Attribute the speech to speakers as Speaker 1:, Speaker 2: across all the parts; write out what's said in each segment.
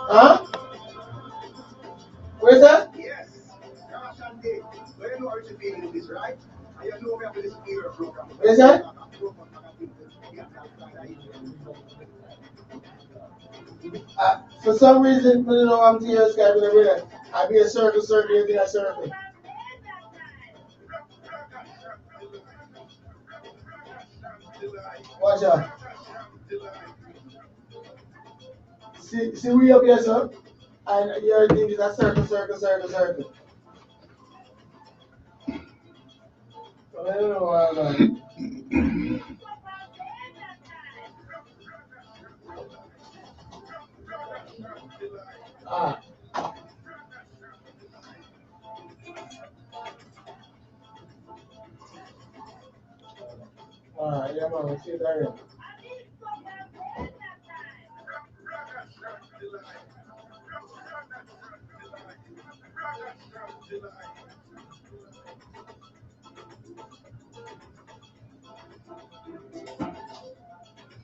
Speaker 1: Huh? Where's that?
Speaker 2: Yes. Ragashanti. Where you know Argentina is, right? I know we have this era program.
Speaker 1: Where's that? For some reason, you know, I'm to your Skype and everything. I be a circle, you be a circle. Watch out. See we up here, sir? And your thing is a circle. I don't know why I'm Ah. Alright, yeah, man, see that here.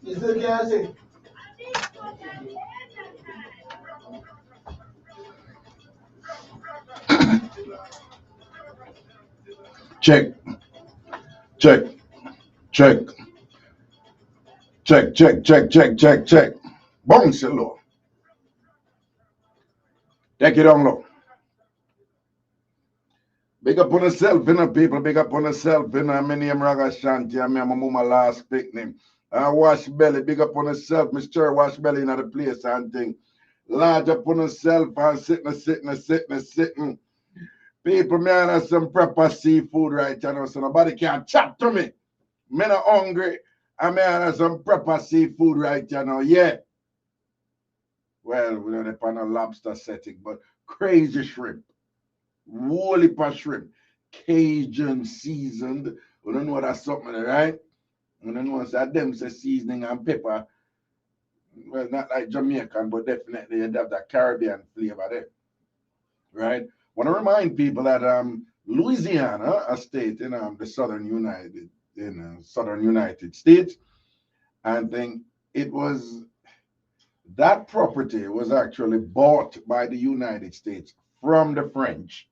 Speaker 1: You still can't see?
Speaker 3: Check. Bounce it low. Take it on low. Big up on yourself, people. Big up on yourself, My name Ragashanti. I'm my mama last picnic. Wash belly. Big up on yourself, Mr. Wash belly in the place and thing. Large up on yourself and sitting. People, man, have some proper seafood right now, so nobody can chat to me. Me not hungry. I mean, have some proper seafood right now, yeah. Well, we don't have a lobster setting, but crazy shrimp. Woolly pa shrimp. Cajun seasoned. We don't know that's something, right? We don't know that them say seasoning and pepper. Well, not like Jamaican, but definitely you have that Caribbean flavor there. Right? Want to remind people that Louisiana, a state in the southern United States, and then it was that property was actually bought by the United States from the French.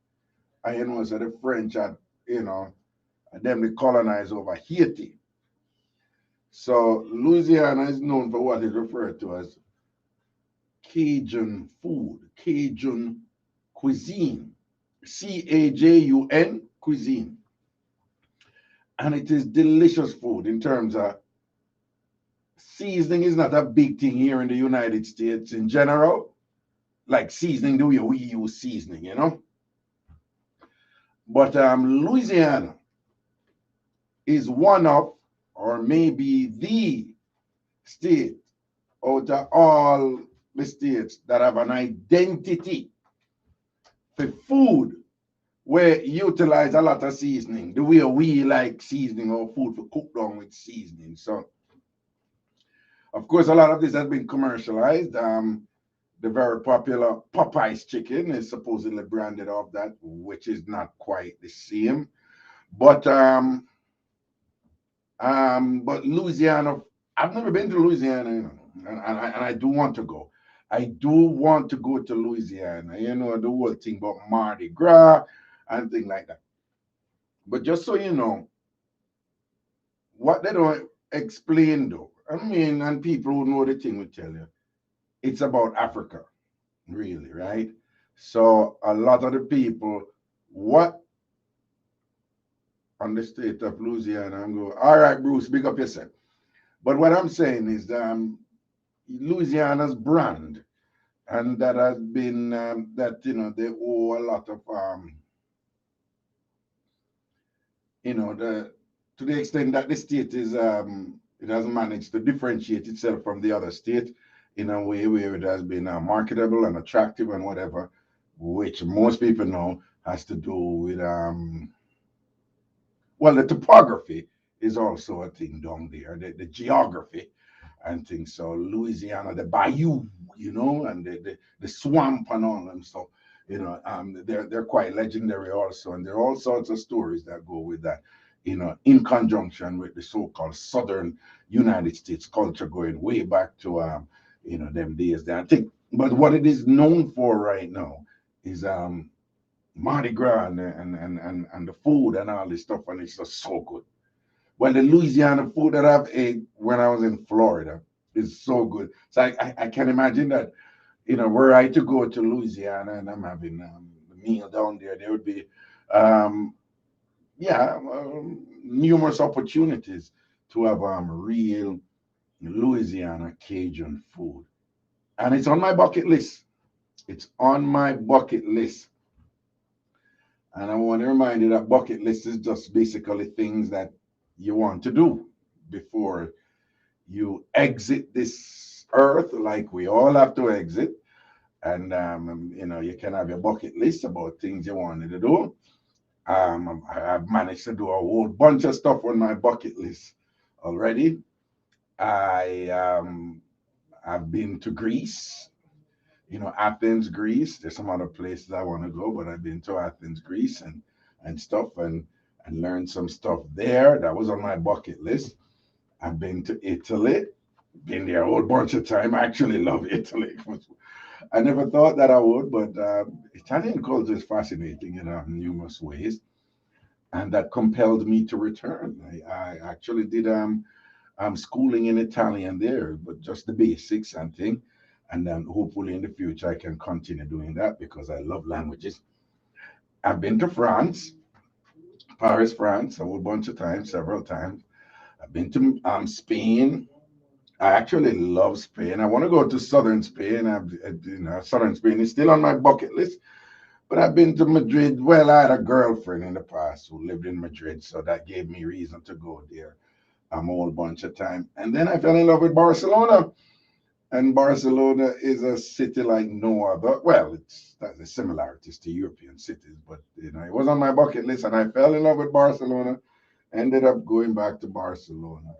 Speaker 3: I know so the French had, them they colonized over Haiti. So Louisiana is known for what is referred to as Cajun food, Cajun cuisine. Cajun cuisine. And it is delicious food in terms of seasoning is not a big thing here in the United States in general. Like seasoning, the way we use seasoning, But Louisiana is one of, or maybe the state out of all the states that have an identity for food where utilize a lot of seasoning, the way we like seasoning our food for cook down with seasoning. So, of course, a lot of this has been commercialized. The very popular Popeyes chicken is supposedly branded off that, which is not quite the same. But Louisiana, I've never been to Louisiana, and I do want to go. I do want to go to Louisiana, the whole thing about Mardi Gras and things like that. But just so you know, what they don't explain though, and people who know the thing will tell you, it's about Africa, really, right? So a lot of the people, what on the state of Louisiana, I'm going, all right, Bruce, big up yourself. But what I'm saying is Louisiana's brand, and that has been that they owe a lot of to the extent that the state is it has managed to differentiate itself from the other state in a way where it has been marketable and attractive and whatever, which most people know has to do with the topography is also a thing down there, the geography and things. So Louisiana, the bayou, and the swamp and all them. So they're quite legendary also, and there are all sorts of stories that go with that. in conjunction with the so-called Southern United States culture going way back to, them days there. I think, but what it is known for right now is Mardi Gras and the food and all this stuff, and it's just so good. Well, the Louisiana food that I've ate when I was in Florida is so good. So I can imagine that, were I to go to Louisiana and I'm having a meal down there, there would be, um, numerous opportunities to have real Louisiana Cajun food. And it's on my bucket list. It's on my bucket list. And I want to remind you that bucket list is just basically things that you want to do before you exit this earth, like we all have to exit. And you can have your bucket list about things you wanted to do. I've managed to do a whole bunch of stuff on my bucket list already. I I've been to Greece, Athens, Greece. There's some other places I want to go, but I've been to Athens, Greece, and stuff, and learned some stuff there. That was on my bucket list. I've been to Italy, been there a whole bunch of time. I actually love Italy. I never thought that I would, but Italian culture is fascinating in numerous ways, and that compelled me to return. I actually did schooling in Italian there, but just the basics and thing. And then hopefully in the future I can continue doing that because I love languages. I've been to France, Paris, France, a whole bunch of times, several times. I've been to Spain. I actually love Spain. I want to go to southern Spain. Southern Spain is still on my bucket list. But I've been to Madrid. Well, I had a girlfriend in the past who lived in Madrid, so that gave me reason to go there a whole bunch of time. And then I fell in love with Barcelona. And Barcelona is a city like no other. Well, it's has the similarities to European cities, but it was on my bucket list, and I fell in love with Barcelona. Ended up going back to Barcelona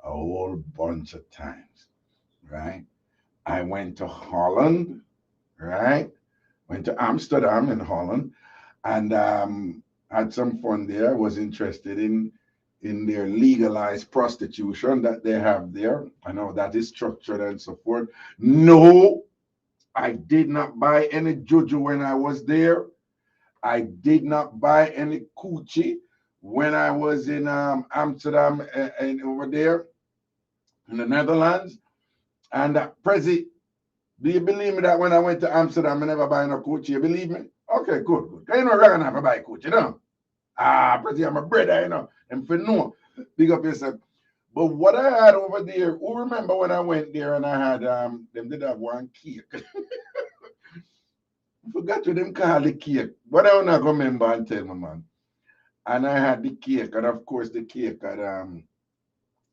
Speaker 3: a whole bunch of times, right? I went to Holland, right? Went to Amsterdam in Holland, and had some fun there. Was interested in their legalized prostitution that they have there. I know that is structured and so forth. No, I did not buy any juju when I was there. I did not buy any coochie when I was in Amsterdam and over there in the Netherlands. And Prezi, do you believe me that when I went to Amsterdam, I never buy no coochie? You believe me? Okay, good, good. You know, I'm gonna have to buy coochie, Prezi, I'm a brother, and for no, big up yourself. But what I had over there, who remember when I went there and I had them did have one cake. I forgot what them call the cake. But I not gonna remember and tell my man. And I had the cake, and of course the cake had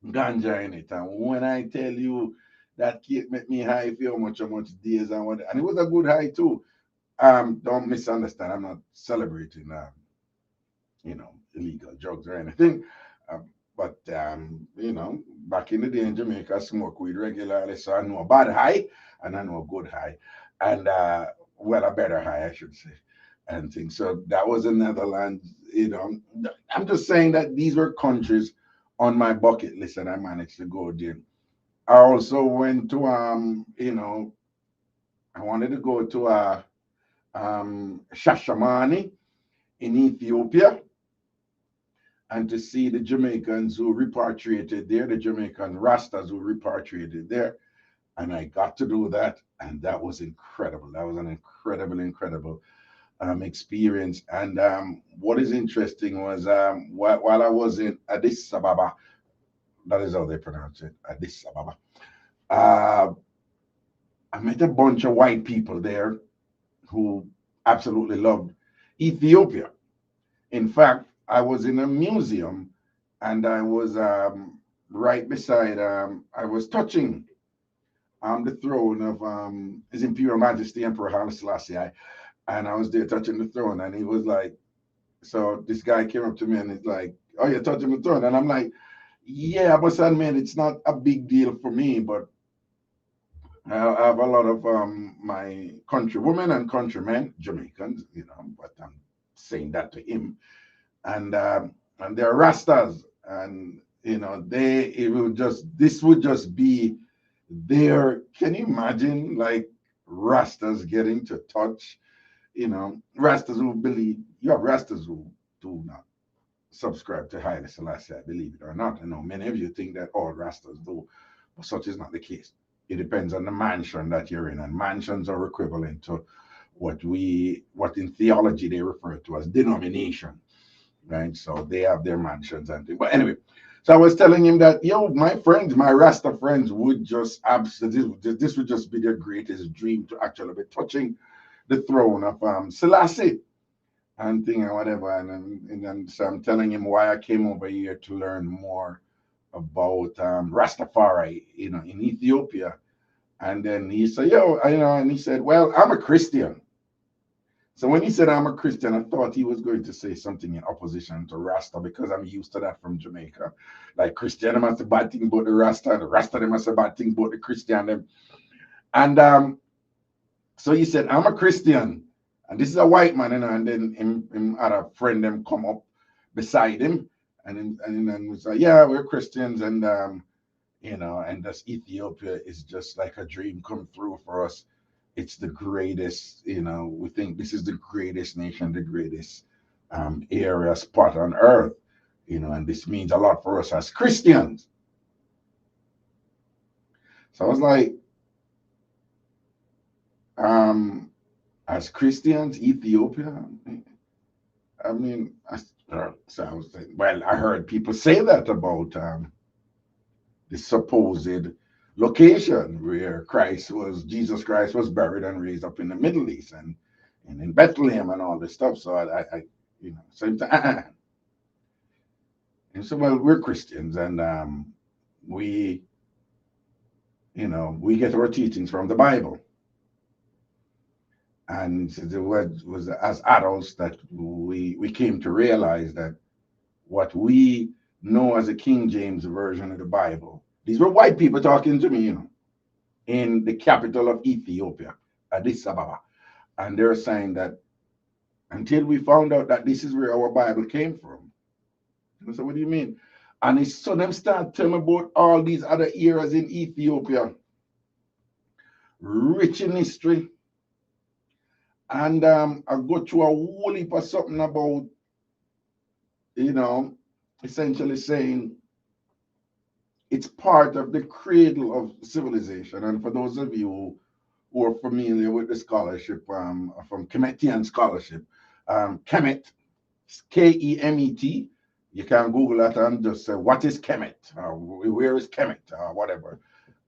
Speaker 3: ganja in it. And when I tell you that cake made me high for how much days and it was a good high too. Don't misunderstand. I'm not celebrating illegal drugs or anything. But back in the day in Jamaica, I smoke weed regularly, so I know a bad high and I know a good high, and a better high, I should say, and things. So that was the Netherlands. I'm just saying that these were countries on my bucket list, and I managed to go there. I also went to I wanted to go to Shashamani in Ethiopia and to see the Jamaicans who repatriated there, the Jamaican Rastas who repatriated there. And I got to do that, and that was incredible. That was an incredible experience. And what is interesting was while I was in Addis Ababa, that is how they pronounce it, Addis Ababa, I met a bunch of white people there who absolutely loved Ethiopia. In fact, I was in a museum and I was right beside, I was touching the throne of His Imperial Majesty Emperor Haile Selassie. And I was there touching the throne, and he was like, so this guy came up to me and he's like, oh, you're touching the throne. And I'm like, yeah, I must admit, it's not a big deal for me, but I have a lot of my countrywomen and countrymen, Jamaicans, but I'm saying that to him. And and they're Rastas, and this would just be their. Can you imagine like Rastas getting to touch? Rastas who believe you have Rastas who do not subscribe to Haile Selassie, believe it or not. Many of you think that all Rastas do, but such is not the case. It depends on the mansion that you're in, and mansions are equivalent to what in theology they refer to as denomination, right? So they have their mansions and things. But anyway, so I was telling him that, my friends, my Rasta friends would just absolutely, this would just be their greatest dream to actually be touching the throne of Selassie and thing and whatever. And then so I'm telling him why I came over here to learn more about Rastafari, in Ethiopia. And then he said, and he said, well, I'm a Christian. So when he said I'm a Christian, I thought he was going to say something in opposition to Rasta because I'm used to that from Jamaica. Like Christian must say bad thing about the Rasta, and the Rasta they must say bad thing about the Christian. And so he said, I'm a Christian. And this is a white man, and then him had a friend them come up beside him, and then we say, yeah, we're Christians, and and this Ethiopia is just like a dream come through for us. It's the greatest, we think this is the greatest nation, the greatest area spot on earth, and this means a lot for us as Christians. So I was like, as Christians, Ethiopia. I mean, so I was saying, well, I heard people say that about the supposed location where Jesus Christ was buried and raised up in the Middle East and in Bethlehem and all this stuff. So I same time. And so, well, we're Christians, and we, we get our teachings from the Bible. And the word was as adults that we came to realize that what we know as a King James version of the Bible, these were white people talking to me, in the capital of Ethiopia, Addis Ababa. And they're saying that until we found out that this is where our Bible came from. I said, what do you mean? And so them start telling me about all these other eras in Ethiopia, rich in history. And I go through a whole heap of something about, essentially saying it's part of the cradle of civilization. And for those of you who are familiar with the scholarship from Kemetian scholarship, Kemet, Kemet, you can Google that and just say, what is Kemet? Where is Kemet? Whatever.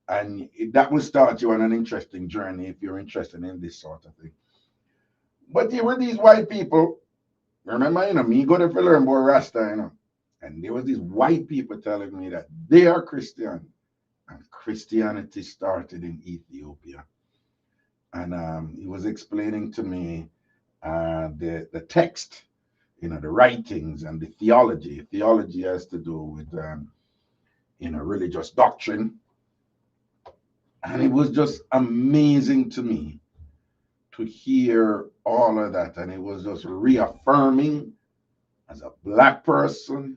Speaker 3: And that will start you on an interesting journey if you're interested in this sort of thing. But here were these white people. Remember, me go to learn about Rasta, and there was these white people telling me that they are Christian, and Christianity started in Ethiopia. And he was explaining to me the text, the writings and the theology. Theology has to do with religious doctrine, and it was just amazing to me to hear all of that, and it was just reaffirming as a Black person,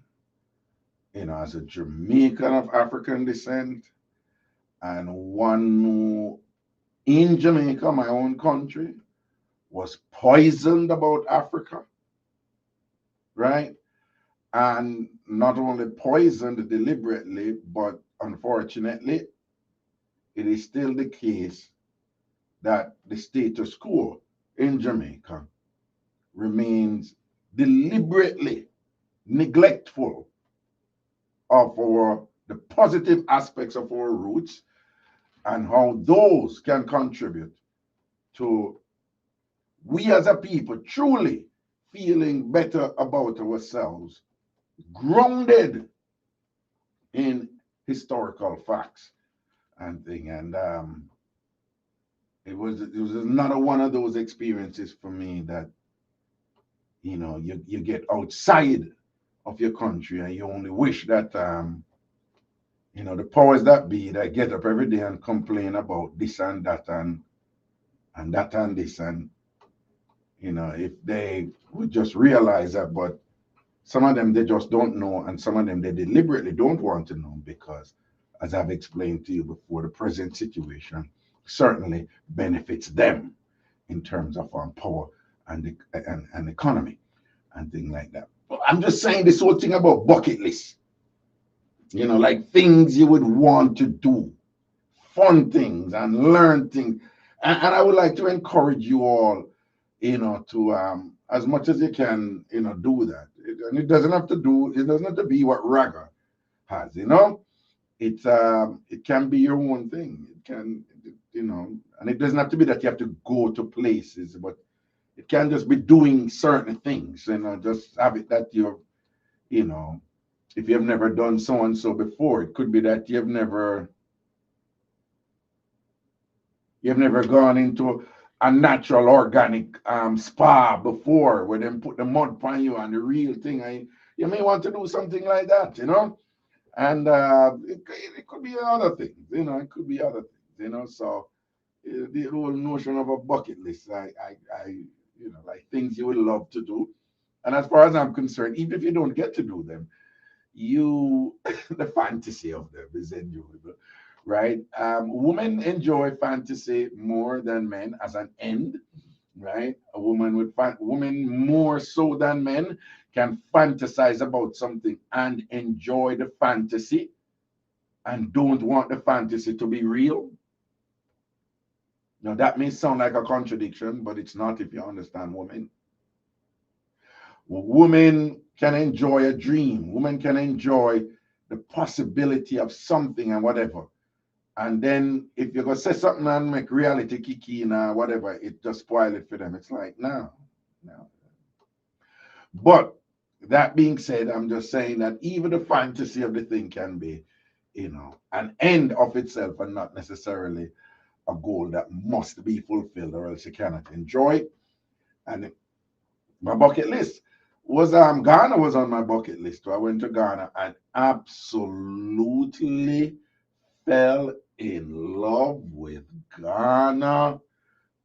Speaker 3: as a Jamaican of African descent, and one who in Jamaica, my own country, was poisoned about Africa, right? And not only poisoned deliberately, but unfortunately, it is still the case that the status quo in Jamaica remains deliberately neglectful of the positive aspects of our roots and how those can contribute to we as a people truly feeling better about ourselves, grounded in historical facts and thing. And it was another one of those experiences for me that you get outside of your country and you only wish that the powers that be that get up every day and complain about this and that and that and this, and if they would just realize that. But Some of them they just don't know, and some of them they deliberately don't want to know because, as I've explained to you before, the present situation certainly benefits them in terms of power and and economy and things like that. But I'm just saying this whole thing about bucket list, like things you would want to do, fun things and learn things. And I would like to encourage you all, to as much as you can, do that. And it doesn't have to be what Raga has. It can be your own thing. It can, and it doesn't have to be that you have to go to places, but it can just be doing certain things, just have it that you know, if you've never done so and so before, it could be that you've never gone into a natural organic spa before where them put the mud on you and the real thing. You may want to do something like that. And it could be other things, it could be other things. So the whole notion of a bucket list, like things you would love to do. And as far as I'm concerned, even if you don't get to do them, the fantasy of them is enjoyable, right? Women enjoy fantasy more than men as an end, right? Women more so than men can fantasize about something and enjoy the fantasy and don't want the fantasy to be real. Now that may sound like a contradiction, but it's not if you understand women. Women can enjoy a dream. Women can enjoy the possibility of something and whatever. And then if you're gonna say something and make reality kick in or whatever, it just spoil it for them. It's like, no, no. But that being said, I'm just saying that even the fantasy of the thing can be, an end of itself and not necessarily a goal that must be fulfilled or else you cannot enjoy it. And my bucket list was Ghana was on my bucket list. So I went to Ghana and absolutely fell in love with Ghana.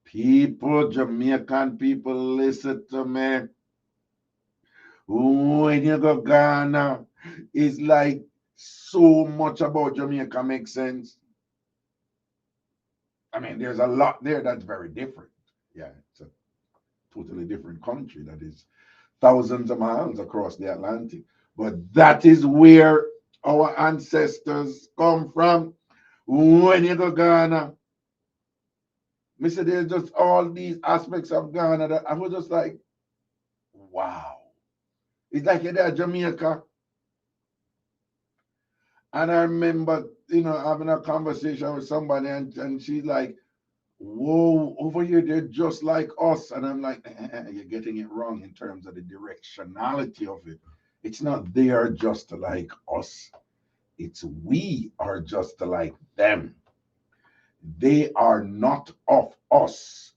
Speaker 3: People, Jamaican people, listen to me. When you go Ghana, it's like so much about Jamaica makes sense. I mean, there's a lot there that's very different. Yeah, it's a totally different country that is thousands of miles across the Atlantic. But that is where our ancestors come from. When you go Ghana, me say there's just all these aspects of Ghana that I was just like, wow. It's like you're there, Jamaica. And I remember, having a conversation with somebody and she's like, whoa, over here, they're just like us. And I'm like, you're getting it wrong in terms of the directionality of it. It's not they are just like us. It's we are just like them. They are not of us.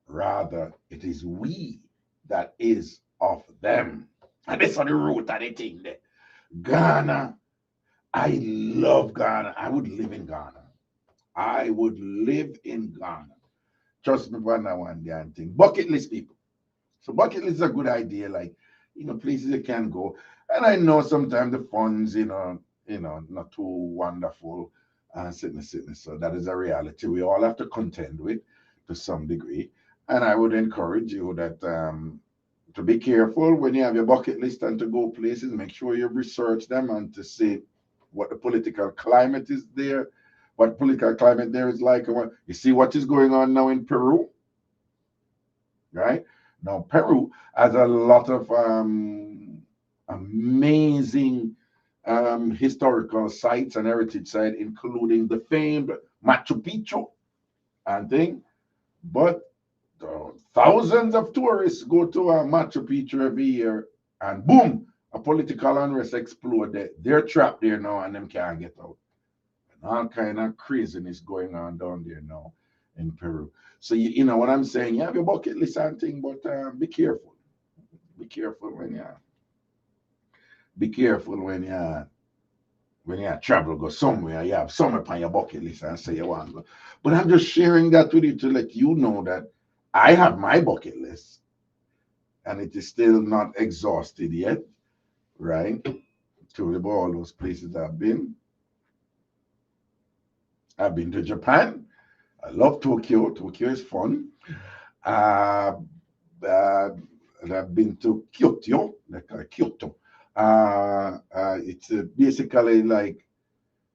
Speaker 3: Rather, it is we that is of them. And that's on the root of the thing there. Ghana, I love Ghana. I would live in Ghana. I would live in Ghana. Trust me for that one damn thing. Bucket list people. So bucket list is a good idea, like, places you can go. And I know sometimes the funds, not too wonderful and sickness. So that is a reality we all have to contend with to some degree. And I would encourage you that to be careful when you have your bucket list and to go places, make sure you research them and to see what the political climate is there, what political climate there is like. You see what is going on now in Peru, right? Now, Peru has a lot of amazing historical sites and heritage sites, including the famed Machu Picchu and thing. But thousands of tourists go to Machu Picchu every year, and boom, a political unrest explode. They're trapped there now, and them can't get out. And all kind of craziness going on down there now in Peru. So you know what I'm saying. You have your bucket list and thing, but be careful. Be careful when you travel, go somewhere. You have somewhere on your bucket list and say you want to go. But I'm just sharing that with you to let you know that I have my bucket list. and it is still not exhausted yet, right? To all those places I've been. I've been to Japan. I love Tokyo. Tokyo is fun. Uh, uh, and I've been to Kyoto, like Kyoto. It's basically like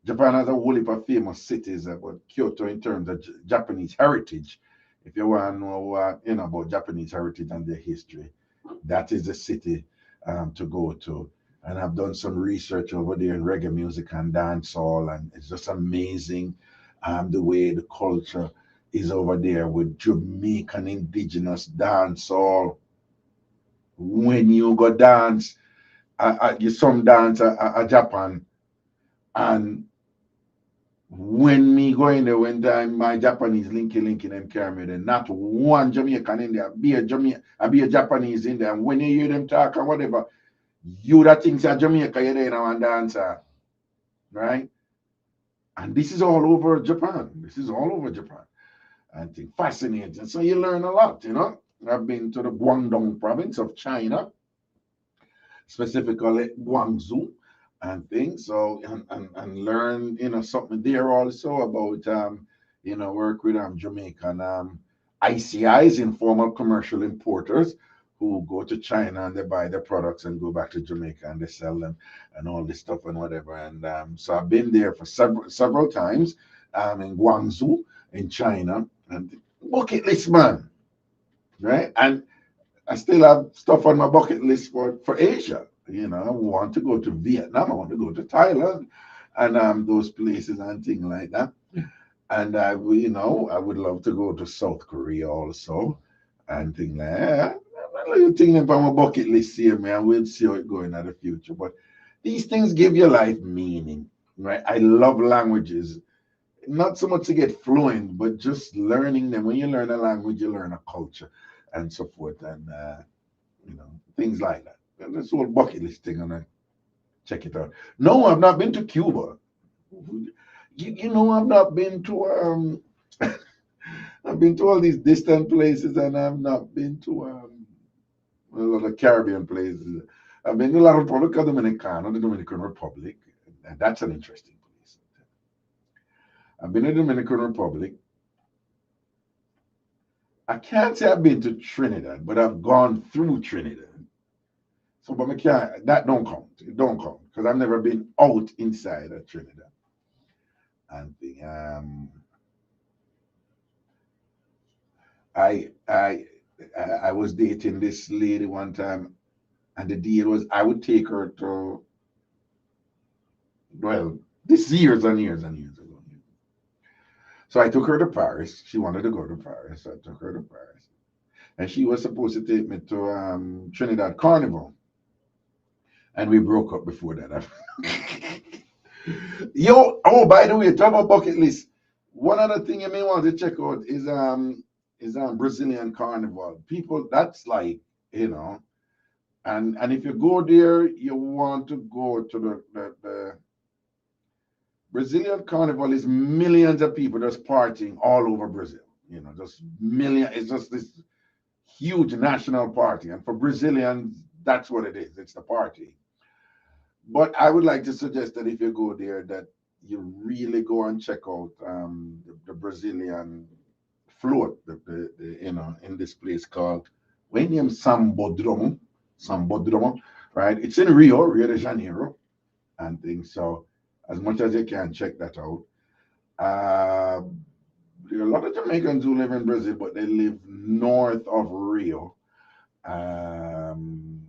Speaker 3: Japan has a whole heap of famous cities, but Kyoto in terms of Japanese heritage. If you want to know about Japanese heritage and their history, that is the city to go to. And I've done some research over there in reggae music and dancehall, and it's just amazing the way the culture is over there with Jamaican indigenous dancehall. When you go dance, you some dance at Japan, and when me go in there, when time my Japanese linky them carry me there, not one Jamaican in there, be a Japanese in there. And when you hear them talk and whatever, you that thinks you're Jamaica, you're there now and dancer, right? And this is all over Japan. This is all over Japan. I think fascinating. So you learn a lot. I've been to the Guangdong province of China, specifically Guangzhou and things. So and learn something there also about work with Jamaican ICIs, informal commercial importers, who go to China and they buy their products and go back to Jamaica and they sell them and all this stuff and whatever. And so I've been there for several times in Guangzhou in China, and bucket list, man, right? And I still have stuff on my bucket list for Asia. I want to go to Vietnam. I want to go to Thailand, and those places and things like that. And I would love to go to South Korea also, and things like that. You think about my bucket list here, man. We'll see how it goes in the future. But these things give your life meaning, right? I love languages. Not so much to get fluent, but just learning them. When you learn a language, you learn a culture and so forth, and things like that. And this whole bucket list thing, and I check it out. No, I've not been to Cuba. I've not been to I've been to all these distant places, and I've not been to a lot of Caribbean places. I've been to La República Dominicana, the Dominican Republic, and that's an interesting place. I've been to the Dominican Republic. I can't say I've been to Trinidad, but I've gone through Trinidad. So, but that don't count. It don't count because I've never been out inside of Trinidad. And I was dating this lady one time, and the deal was I would take her to, well, this years and years and years ago. So I took her to Paris. She wanted to go to Paris. So I took her to Paris. And she was supposed to take me to Trinidad Carnival. And we broke up before that. By the way, talk about bucket list. One other thing you may want to check out is Brazilian Carnival. People, that's like, and if you go there, you want to go to the Brazilian Carnival is millions of people just partying all over Brazil. Just million. It's just this huge national party, and for Brazilians, that's what it is. It's the party. But I would like to suggest that if you go there, that you really go and check out the Brazilian float, in this place called Sambodromo, right? It's in Rio de Janeiro, and things. So as much as you can, check that out. There are a lot of Jamaicans who live in Brazil, but they live north of Rio. And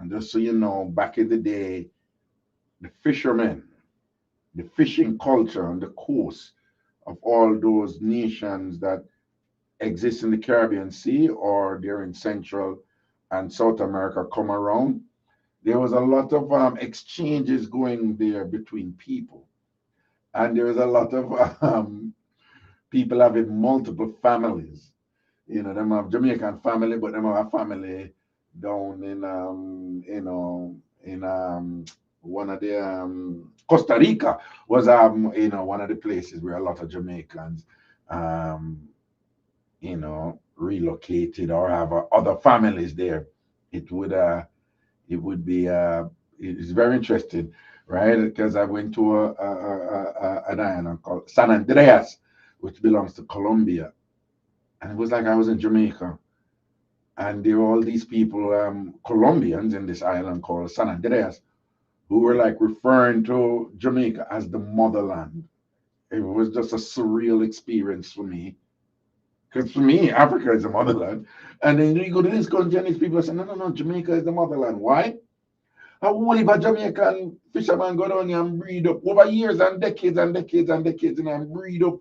Speaker 3: just so you know, back in the day, the fishermen, the fishing culture on the coast of all those nations that exist in the Caribbean Sea or they're in Central and South America come around. There was a lot of exchanges going there between people. And there was a lot of people having multiple families. Them have Jamaican family, but them have a family down in one of the Costa Rica was one of the places where a lot of Jamaicans relocated or have other families there. it would be it's very interesting, right? Because I went to an island called San Andreas, which belongs to Colombia, and it was like I was in Jamaica, and there were all these people, Colombians, in this island called San Andreas, who were like referring to Jamaica as the motherland. It was just a surreal experience for me. Because for me, Africa is the motherland. And then you go to this country and these people are saying, no, no, no, Jamaica is the motherland. Why? How will if a Jamaican fisherman go down here and breed up over years and decades and decades and decades and breed up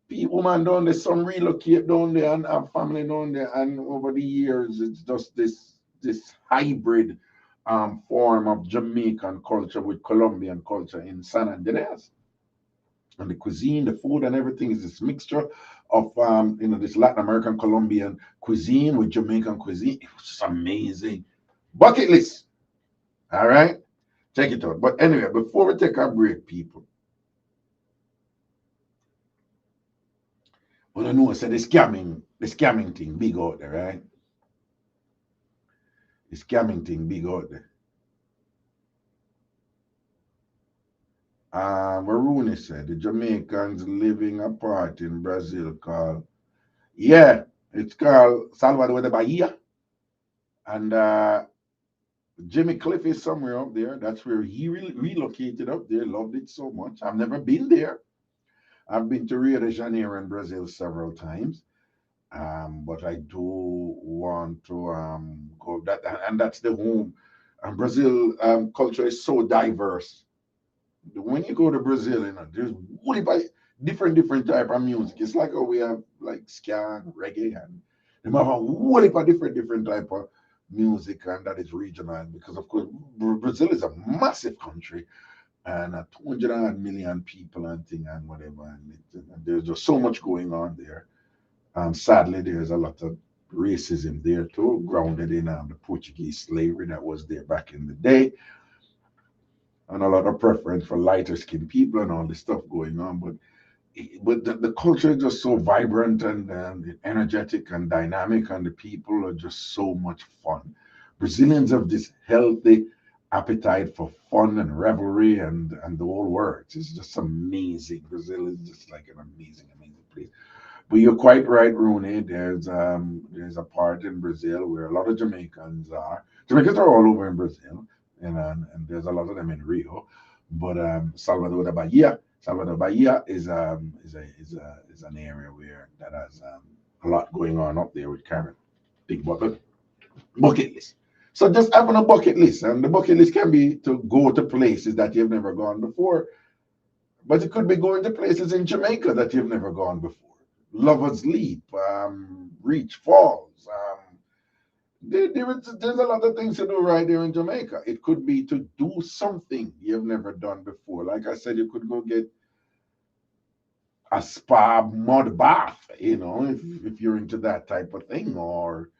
Speaker 3: people man down there, some relocate down there and have family down there. And over the years, it's just this hybrid form of Jamaican culture with Colombian culture in San Andreas. And the cuisine, the food, and everything is this mixture of this Latin American Colombian cuisine with Jamaican cuisine. It was just amazing. Bucket list. All right, check it out. But anyway, before we take our break, people, want to know, say the scamming thing big out there, right? The scamming thing big out there. Rooney said the Jamaicans living apart in Brazil called, yeah, it's called Salvador de Bahia. And Jimmy Cliff is somewhere up there. That's where he relocated up there. Loved it so much. I've never been there. I've been to Rio de Janeiro in Brazil several times. But I do want to go that, and that's the home. And Brazil culture is so diverse. When you go to Brazil, there's really different type of music. It's like we have like ska and reggae, and they have a whole heap of different type of music, and that is regional because of course Brazil is a massive country and 200 million people and thing and whatever, and there's just so much going on there. Sadly, there's a lot of racism there too, grounded in the Portuguese slavery that was there back in the day, and a lot of preference for lighter skinned people and all this stuff going on. But the culture is just so vibrant and energetic and dynamic, and the people are just so much fun. Brazilians have this healthy appetite for fun and revelry and the whole works. It's just amazing. Brazil is just like an amazing place. But you're quite right, Rooney. There's a part in Brazil where a lot of Jamaicans are. Jamaicans are all over in Brazil, and there's a lot of them in Rio. But Salvador Bahia is an area where that has a lot going on up there with Karen. Big bucket list. So just having a bucket list, and the bucket list can be to go to places that you've never gone before, but it could be going to places in Jamaica that you've never gone before. Lover's Leap, Reach Falls. There's a lot of things to do right there in Jamaica. It could be to do something you've never done before. Like I said, you could go get a spa mud bath, if you're into that type of thing, or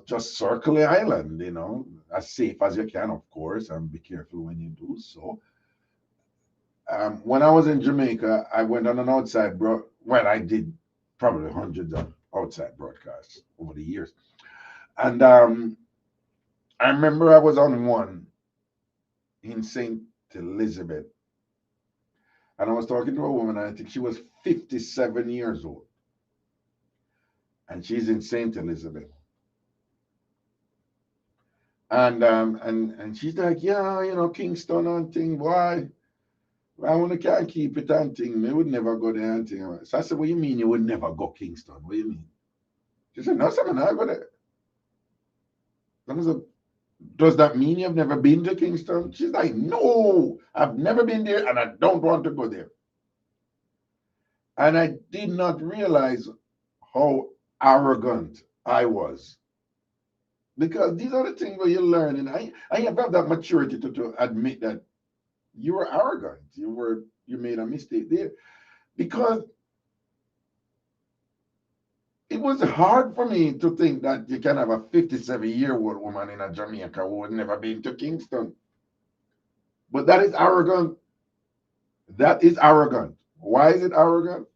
Speaker 3: just circle the island, as safe as you can, of course, and be careful when you do so. When I was in Jamaica, I went on an outside I did probably hundreds of outside broadcasts over the years. And I remember I was on one in St. Elizabeth. And I was talking to a woman, and I think she was 57 years old. And she's in St. Elizabeth. And she's like, yeah, Kingston and thing, why? I want to can't keep it and thing. Me would never go there and thing. So I said, what do you mean you would never go Kingston? What do you mean? She said, no, sir, I go there. I said, does that mean you've never been to Kingston? She's like, no, I've never been there and I don't want to go there. And I did not realize how arrogant I was. Because these are the things where you learn, and I have that maturity to admit that you were arrogant. You made a mistake there. Because it was hard for me to think that you can have a 57-year-old woman in a Jamaica who had never been to Kingston. But that is arrogant. That is arrogant. Why is it arrogant?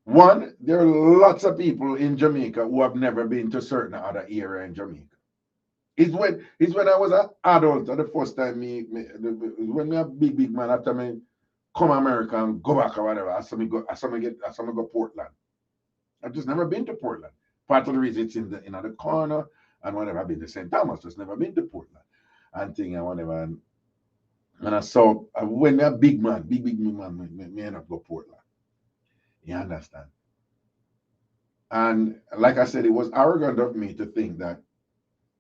Speaker 3: One, there are lots of people in Jamaica who have never been to certain other area in Jamaica. It's when I was an adult the first time when me a big man after me come America and go back or whatever. I saw me go Portland. I've just never been to Portland. Part of the reason it's in the corner and whatever. I've been to St. Thomas, just never been to Portland and thing and whatever. And I saw when me a big man, big man, me end up go Portland. You understand? And like I said, it was arrogant of me to think that,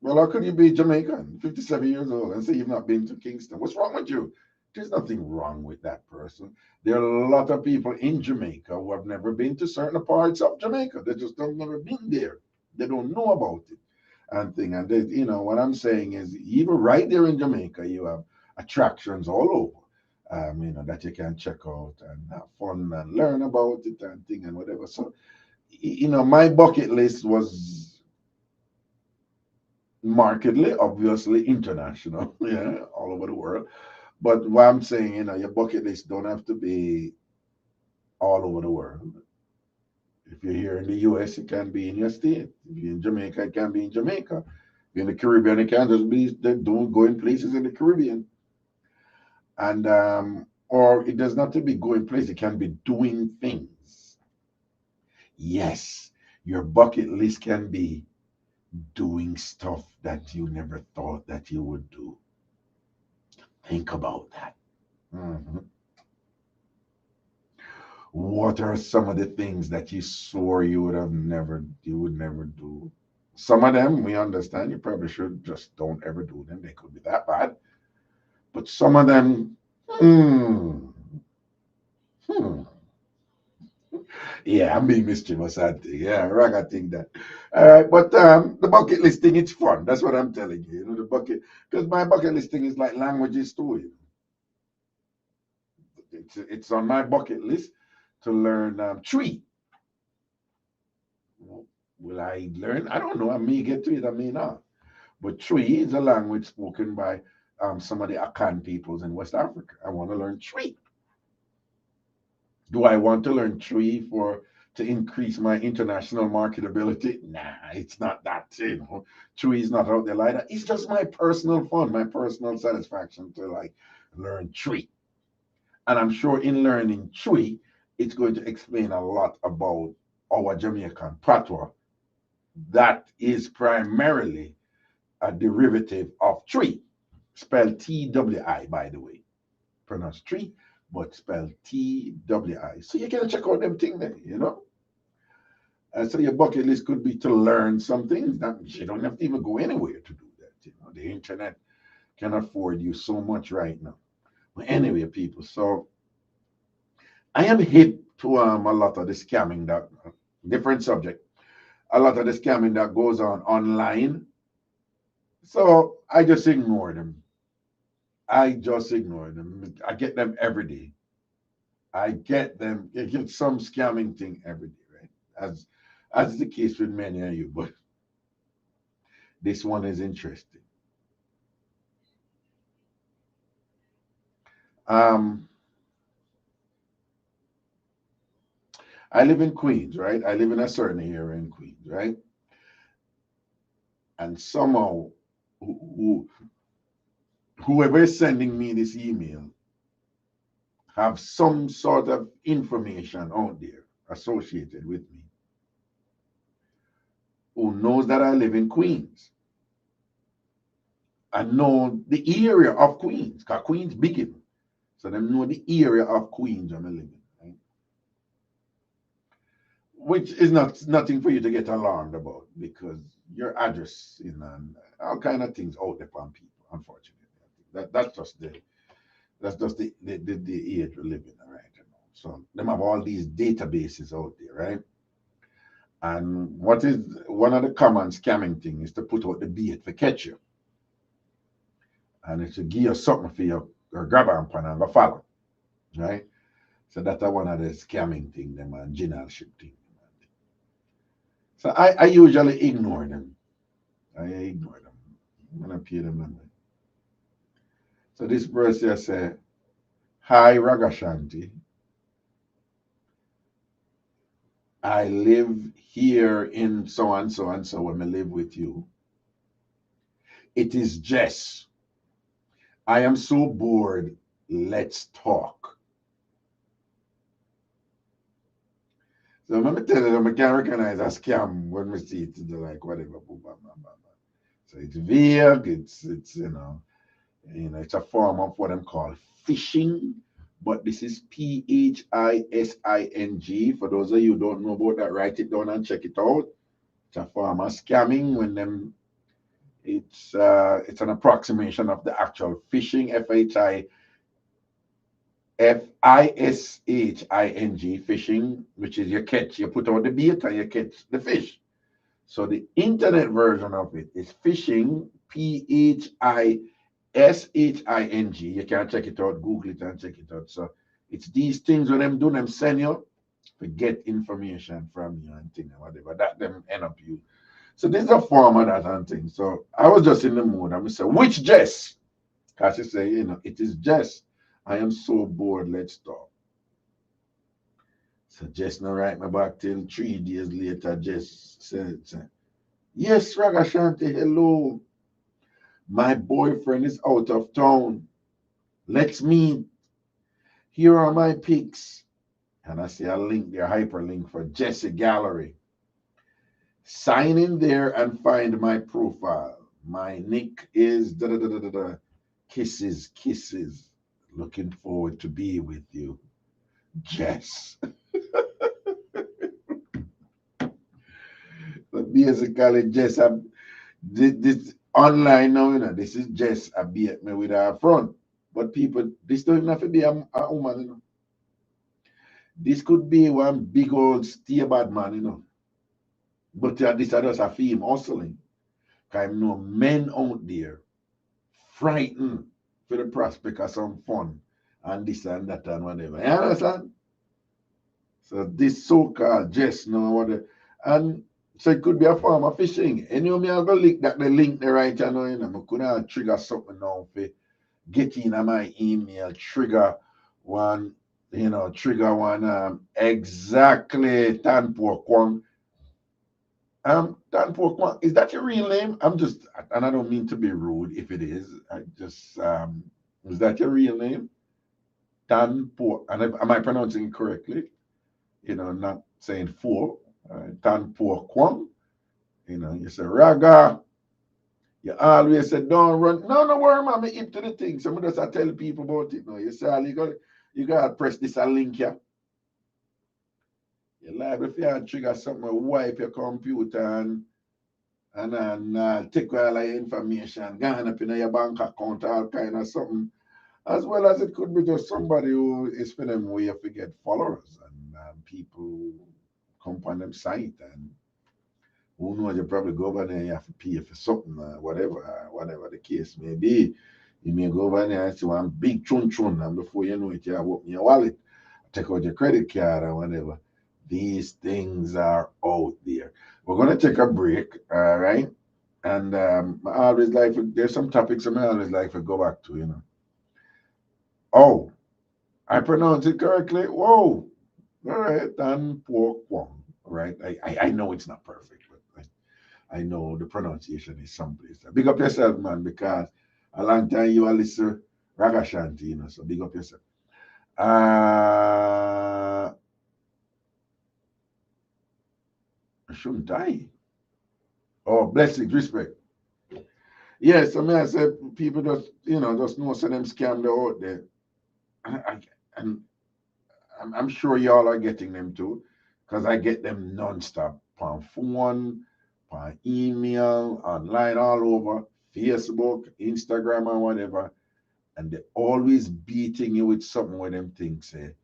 Speaker 3: well, how could you be Jamaican, 57 years old, and say you've not been to Kingston? What's wrong with you? There's nothing wrong with that person. There are a lot of people in Jamaica who have never been to certain parts of Jamaica. They just have never been there. They don't know about it and thing. And they, what I'm saying is, even right there in Jamaica, you have attractions all over, that you can check out and have fun and learn about it and thing and whatever. So, my bucket list was markedly, obviously international, yeah, all over the world. But what I'm saying, your bucket list don't have to be all over the world. If you're here in the US, it can be in your state. If you're in Jamaica, it can be in Jamaica. If you're in the Caribbean, it can just be doing going places in the Caribbean. And or it does not have to be going places, it can be doing things. Yes, your bucket list can be doing stuff that you never thought that you would do. Think about that. Mhm. What are some of the things that you swore you would never do? Some of them we understand you probably should just don't ever do them. They could be that bad. But some of them, hmm, hmm. Yeah, I'm being mischievous, I think. Yeah, Raga think that. All right, but the bucket listing, it's fun. That's what I'm telling you. The bucket, because my bucket listing is like languages too. It's on my bucket list to learn tree. Will I learn? I don't know. I may get to it, I may not. But Tree is a language spoken by some of the Akan peoples in West Africa. I want to learn Tree. Do I want to learn Tree to increase my international marketability? Nah, it's not that. Tree is not out there like that. It's just my personal fun, my personal satisfaction to like learn Tree. And I'm sure in learning Tree, it's going to explain a lot about our Jamaican patois that is primarily a derivative of tree, spelled TWI, by the way. Pronounced tree, but spelled TWI. So you can check out them things there. And so your bucket list could be to learn some things. That you don't have to even go anywhere to do that. The internet can afford you so much right now. But anyway, people, so I am hip to a lot of the scamming that different subject. A lot of the scamming that goes on online. So I just ignore them. I just ignore them. I get them every day. I get them. I get some scamming thing every day, right? As is the case with many of you, but this one is interesting. Um, I live in Queens, right? I live in a certain area in Queens, right? And somehow, who, whoever is sending me this email have some sort of information out there associated with me who knows that I live in Queens and know the area of Queens, because Queens big even. So them know the area of Queens I'm living, right? Which is nothing for you to get alarmed about because your address and all kind of things out there on people, unfortunately. That's just the age we're living in right now. So them have all these databases out there, right? And what is one of the common scamming things is to put out the bait for catch you. And it should give you something for your grab on pan and go follow, right? So that's one of the scamming thing, them and generalship thing. So I usually ignore them. I ignore them. I'm gonna pay them number. So this person say, "Hi Ragashanti. I live here in so and so and so when I live with you. It is Jess. I am so bored. Let's talk. So let me tell you, I can recognize a scam when we see it, like whatever. So it's vague. It's it's a form of what I'm called phishing, but this is phishing. For those of you who don't know about that, write it down and check it out. It's a form of scamming when them. It's an approximation of the actual phishing. Fishing, which is you put out the bait and you catch the fish. So the internet version of it is phishing, phishing. You can check it out, Google it and check it out. So it's these things when them do them send you to get information from you and thing and whatever. That them end up you. So this is a form of that and thing. So I was just in the mood. I'm say, which Jess? Because she say, it is Jess. I am so bored. Let's talk. So Jess now write me back till 3 days later. Jess said, yes, Ragashanti, hello. My boyfriend is out of town. Let's meet. Here are my pics. And I see a link there, hyperlink for Jesse Gallery. Sign in there and find my profile. My nick is da da da da da. Kisses, kisses. Looking forward to be with you, Jess. But basically, Jess, this online now, this is Jess. I be at me with her front. But people, this don't even have to be a woman, This could be one big old stay bad man, But this is just a film hustling. Because I know men out there frightened for the prospect of some fun and this and that and whatever. You understand? So this so-called Jess, whatever. And so it could be a form of phishing. And me have to link that the link there right now, I could trigger something now for get in my email, trigger one exactly Tanpo Kwang. Tanpo Kwang, is that your real name? And I don't mean to be rude if it is. I just is that your real name? Tanpo, and am I pronouncing it correctly? Not saying four. Tanpo Kwang. You say Raga. You always say don't run. No worry, man. Me hip to the thing. So I just tell people about it. You say you gotta press this link here. You're liable if you trigger something, wipe your computer and take all your information, gone up in your bank account, all kind of something. As well as it could be just somebody who is for them way to get followers and people come on them site and who knows, you probably go over there and you have to pay for something, whatever the case may be. You may go over there and see one big chun and before you know it, you have open your wallet, take out your credit card or whatever. These things are out there. We're going to take a break, all right? And I always like, there's some topics I always like to go back to, Oh, I pronounced it correctly. Whoa. All right. Dan Pork Wong. All right. I know it's not perfect, but I know the pronunciation is someplace. Big up yourself, man, because a long time you are listening Ragashanti, so big up yourself. Shouldn't I? Oh, blessings, respect. Yes, I say people just, just know some them scam they out there. And I'm sure y'all are getting them too, because I get them nonstop on phone, on email, online, all over, Facebook, Instagram, and whatever. And they're always beating you with something where them things say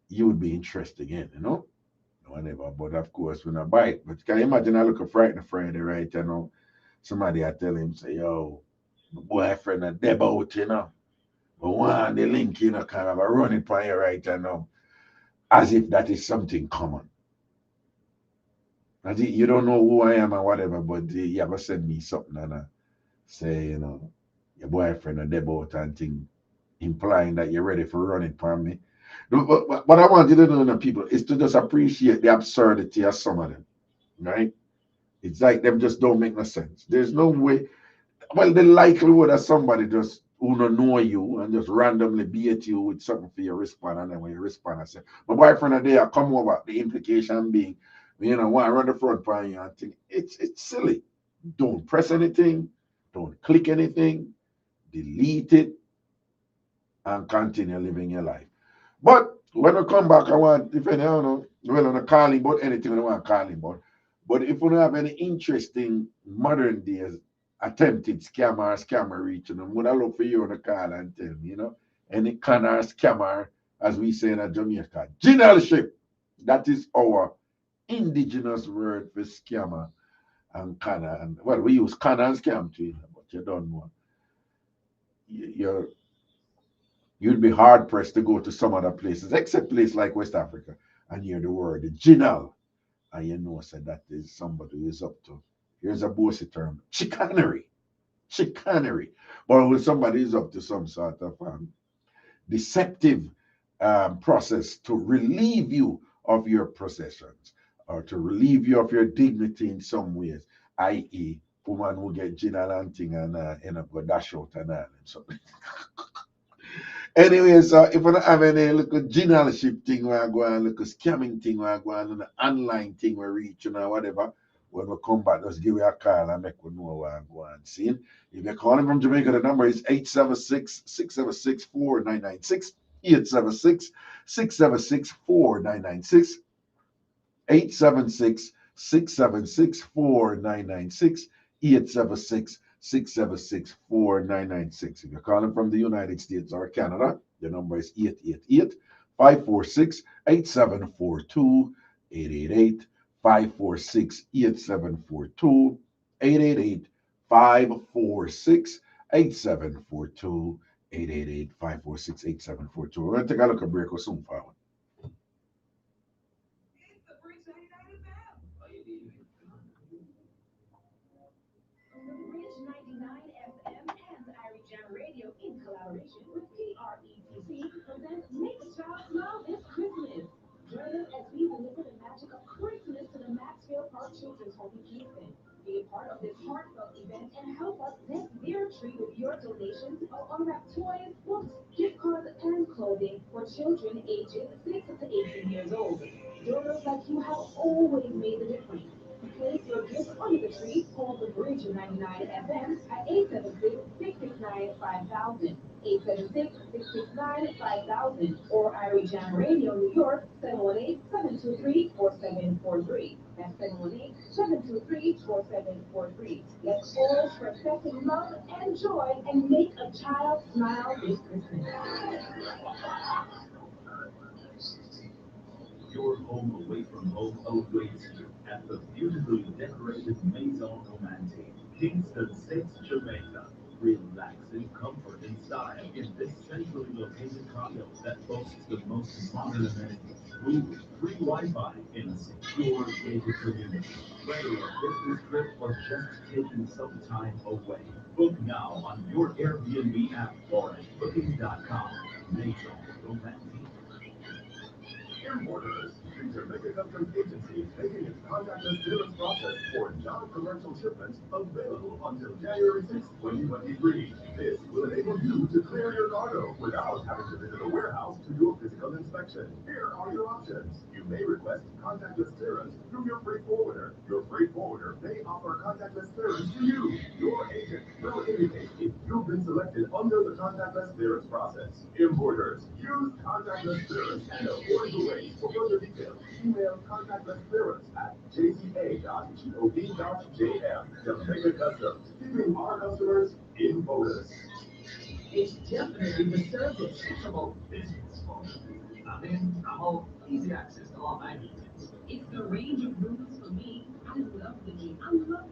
Speaker 3: you would be interested in, whatever. But of course, when I bite, but can you imagine I look a frightened Friday, right? Somebody I tell him, say, yo, my boyfriend a deb out, but one the link, kind of a running point right now, as if that is something common. As if you don't know who I am or whatever, but you ever send me something and say, your boyfriend a deb out and thing, implying that you're ready for running for me. What I want you to know, people, is to just appreciate the absurdity of some of them, right? It's like them just don't make no sense. There's no way. Well, the likelihood that somebody just who don't know you and just randomly beat you with something for your respond, and then when you respond, I say, my boyfriend are there, come over. The implication being, want to run the front for you and think it's silly. Don't press anything, don't click anything, delete it, and continue living your life. But when I come back, I want, if any, I don't know, well, I'm not calling about anything I want to call him about. But if you don't have any interesting modern days attempted scammer reaching them, would I look for you on the call and tell me, any kind of scammer, as we say in Jamaica, generalship. That is our indigenous word for scammer and canna. And well, we use canna and scam too, but you don't know. You're You'd be hard pressed to go to some other places, except places like West Africa, and hear the word "ginal," and you know, said that is somebody who is up to. Here's a bossy term: chicanery, chicanery. But when somebody is up to some sort of deceptive process to relieve you of your possessions or to relieve you of your dignity in some ways, i.e., woman who get ginal and thing and end up go dash out and all. And so anyway, so if I don't have any little generalship thing where I go on, little scamming thing where I go on, an online thing where reaching or whatever, when we come back, just give me a call and make we know where I go on seeing. If you're calling from Jamaica, the number is 876-676-4996, 876-676-4996, 876-676-4996, 876-676-4996. If you're calling from the United States or Canada, the number is 888-546-8742, 888-546-8742, 888-546-8742, 888-546-8742. We're going to take a look at break or soon, forward.
Speaker 4: Bridge 99 FM and Irie Radio in collaboration with PRETC presents Make a Child Smile this Christmas. Join us as we deliver the magic of Christmas to the Maxfield Park Children's Home in Kingston. Be a part of this heartfelt event and help us deck their tree with your donations of unwrapped toys, books, gift cards, and clothing for children ages 6 to 18 years old. Donors like you have always made the difference. Place your gift under the tree. Call the Bridge 99 FM at 876-669-5000, 876-669-5000, or Irie Jam Radio New York, 718-723-4743. That's 718-723-4743. Let's all spread festive love and joy and make a child smile this Christmas.
Speaker 5: Your home away from home awaits you at the beautifully decorated Maison Romantique, Kingston 6, Jamaica. Relax in comfort and style in this centrally located condo that boasts the most modern amenities, food, free Wi-Fi, in a secure gated community. Whether a business trip or just taking some time away, book now on your Airbnb app or at booking.com. Maison Romantique.
Speaker 2: Importers. The Jamaica Customs Agency is making its contactless clearance process for non-commercial shipments available until January 6, 2023. This will enable you to clear your cargo without having to visit a warehouse to do a physical inspection. Here are your options. You may request contactless clearance through your freight forwarder. Your freight forwarder may offer contactless clearance to you. Your agent will indicate if you've been selected under the contactless clearance process. Importers, use contactless clearance and avoid the wait. For further details, email contactlessclearance@jca.gov.jm. Jamaica Customs, keeping our customers in focus.
Speaker 5: It's definitely the service accessible business phone. I'm in, I'm home, easy access to all my meetings.
Speaker 4: It's the range of rooms for me. I love the game. I love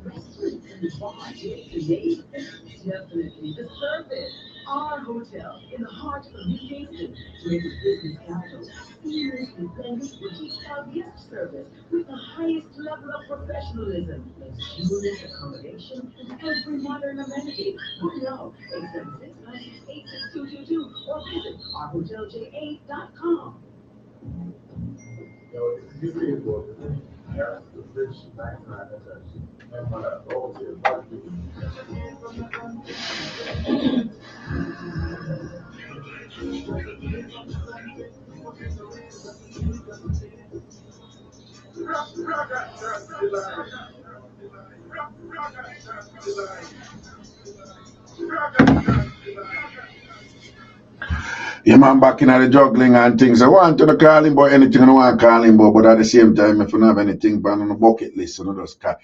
Speaker 4: Restaurants in the bar today. Definitely the service. Our hotel in the heart of New Kingston, Jamaica's business capital, seamlessly blends boutique-style guest service with the highest level of professionalism, luxurious accommodation, and every modern amenity. Book now, 876-968-6222, or visit ourhotelja.com.
Speaker 2: You know, it's usually a book. Yeah, the rich background attention. And my role is marketing.
Speaker 3: Yeah, man, back in the juggling and things. I want to call him about anything I want to call him about, but at the same time, if you don't have anything on the bucket list, you know, just call.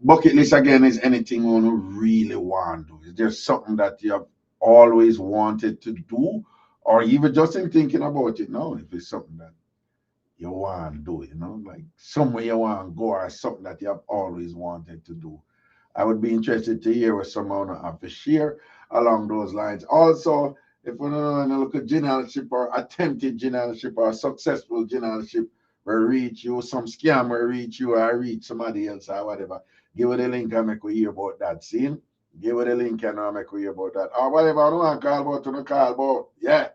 Speaker 3: Bucket list again is anything you really want to do. Is there something that you have always wanted to do, or even just in thinking about it now? If it's something that you want to do, you know, like somewhere you want to go, or something that you have always wanted to do. I would be interested to hear what someone have to share along those lines. Also, if we don't look at generalship or attempted generalship or successful generalship, will reach you, some scam will reach you or reach somebody else or whatever. Give it a link and make we hear about that. See? Give it a link and I'll make we hear about that. Or whatever I want to call about, to call about. Yeah.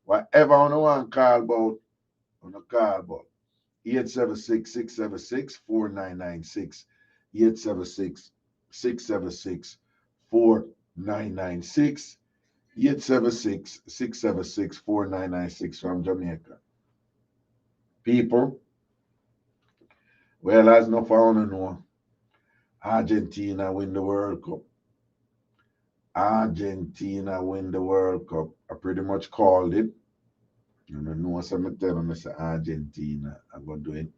Speaker 3: Whatever I want to call about, to call about. 876-676-4996. 876-676-4996. 876-676-4996 from Jamaica. People, well, as no found know, Argentina win the World Cup. Argentina win the World Cup. I pretty much called it. You know, some tell me, Mr. Argentina, I'm going to do it.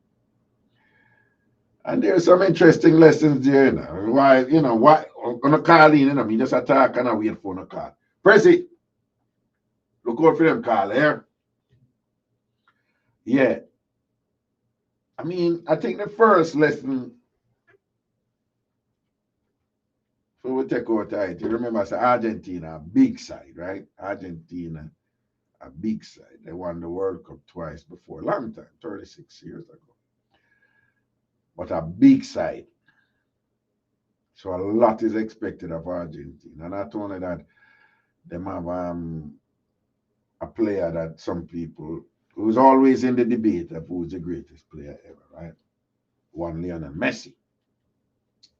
Speaker 3: And there's some interesting lessons there. Why, on a call in, me just attack and I wait for a call. Prezi, look out for them call here. Yeah. I mean, I think the first lesson for we take out it, you remember, it's Argentina, a big side, right? Argentina, a big side. They won the World Cup twice before, long time, 36 years ago. But a big side. So a lot is expected of Argentina. Not only that, they have a player that some people who's always in the debate of who's the greatest player ever, right? One Lionel Messi.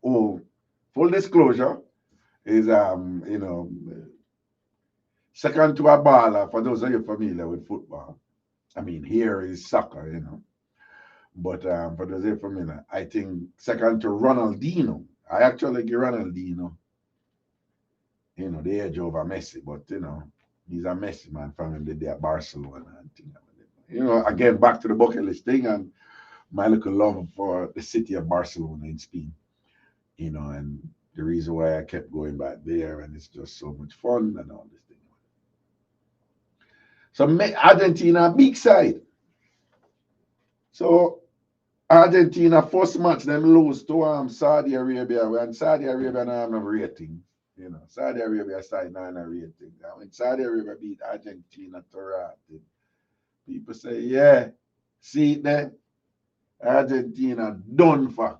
Speaker 3: Oh, full disclosure, is second to a baller for those of you familiar with football. I mean, here is soccer, But for those of you familiar, I think second to Ronaldinho. I actually give Ronaldinho, the edge over Messi, but he's a Messi man from him the day at Barcelona and things. Again, back to the bucket list thing and my little love for the city of Barcelona in Spain, and the reason why I kept going back there, and it's just so much fun and all this thing. So Argentina, big side. So Argentina first match them lose to Saudi Arabia, and Saudi Arabia now have no rating. Saudi Arabia side now no rating. And when Saudi Arabia beat Argentina to rating, people say, yeah, see it there? Argentina done for.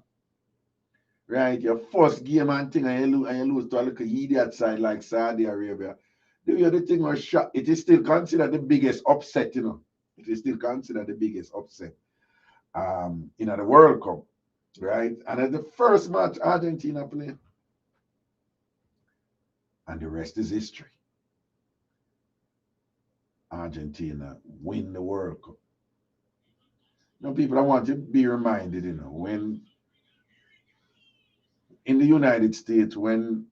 Speaker 3: Right? Your first game and thing, and you lose to a little idiot side like Saudi Arabia. The thing was shot. It is still considered the biggest upset, It is still considered the biggest upset in the World Cup, right? And at the first match, Argentina played. And the rest is history. Argentina win the World Cup. Now, people, I want to be reminded, when in the United States, when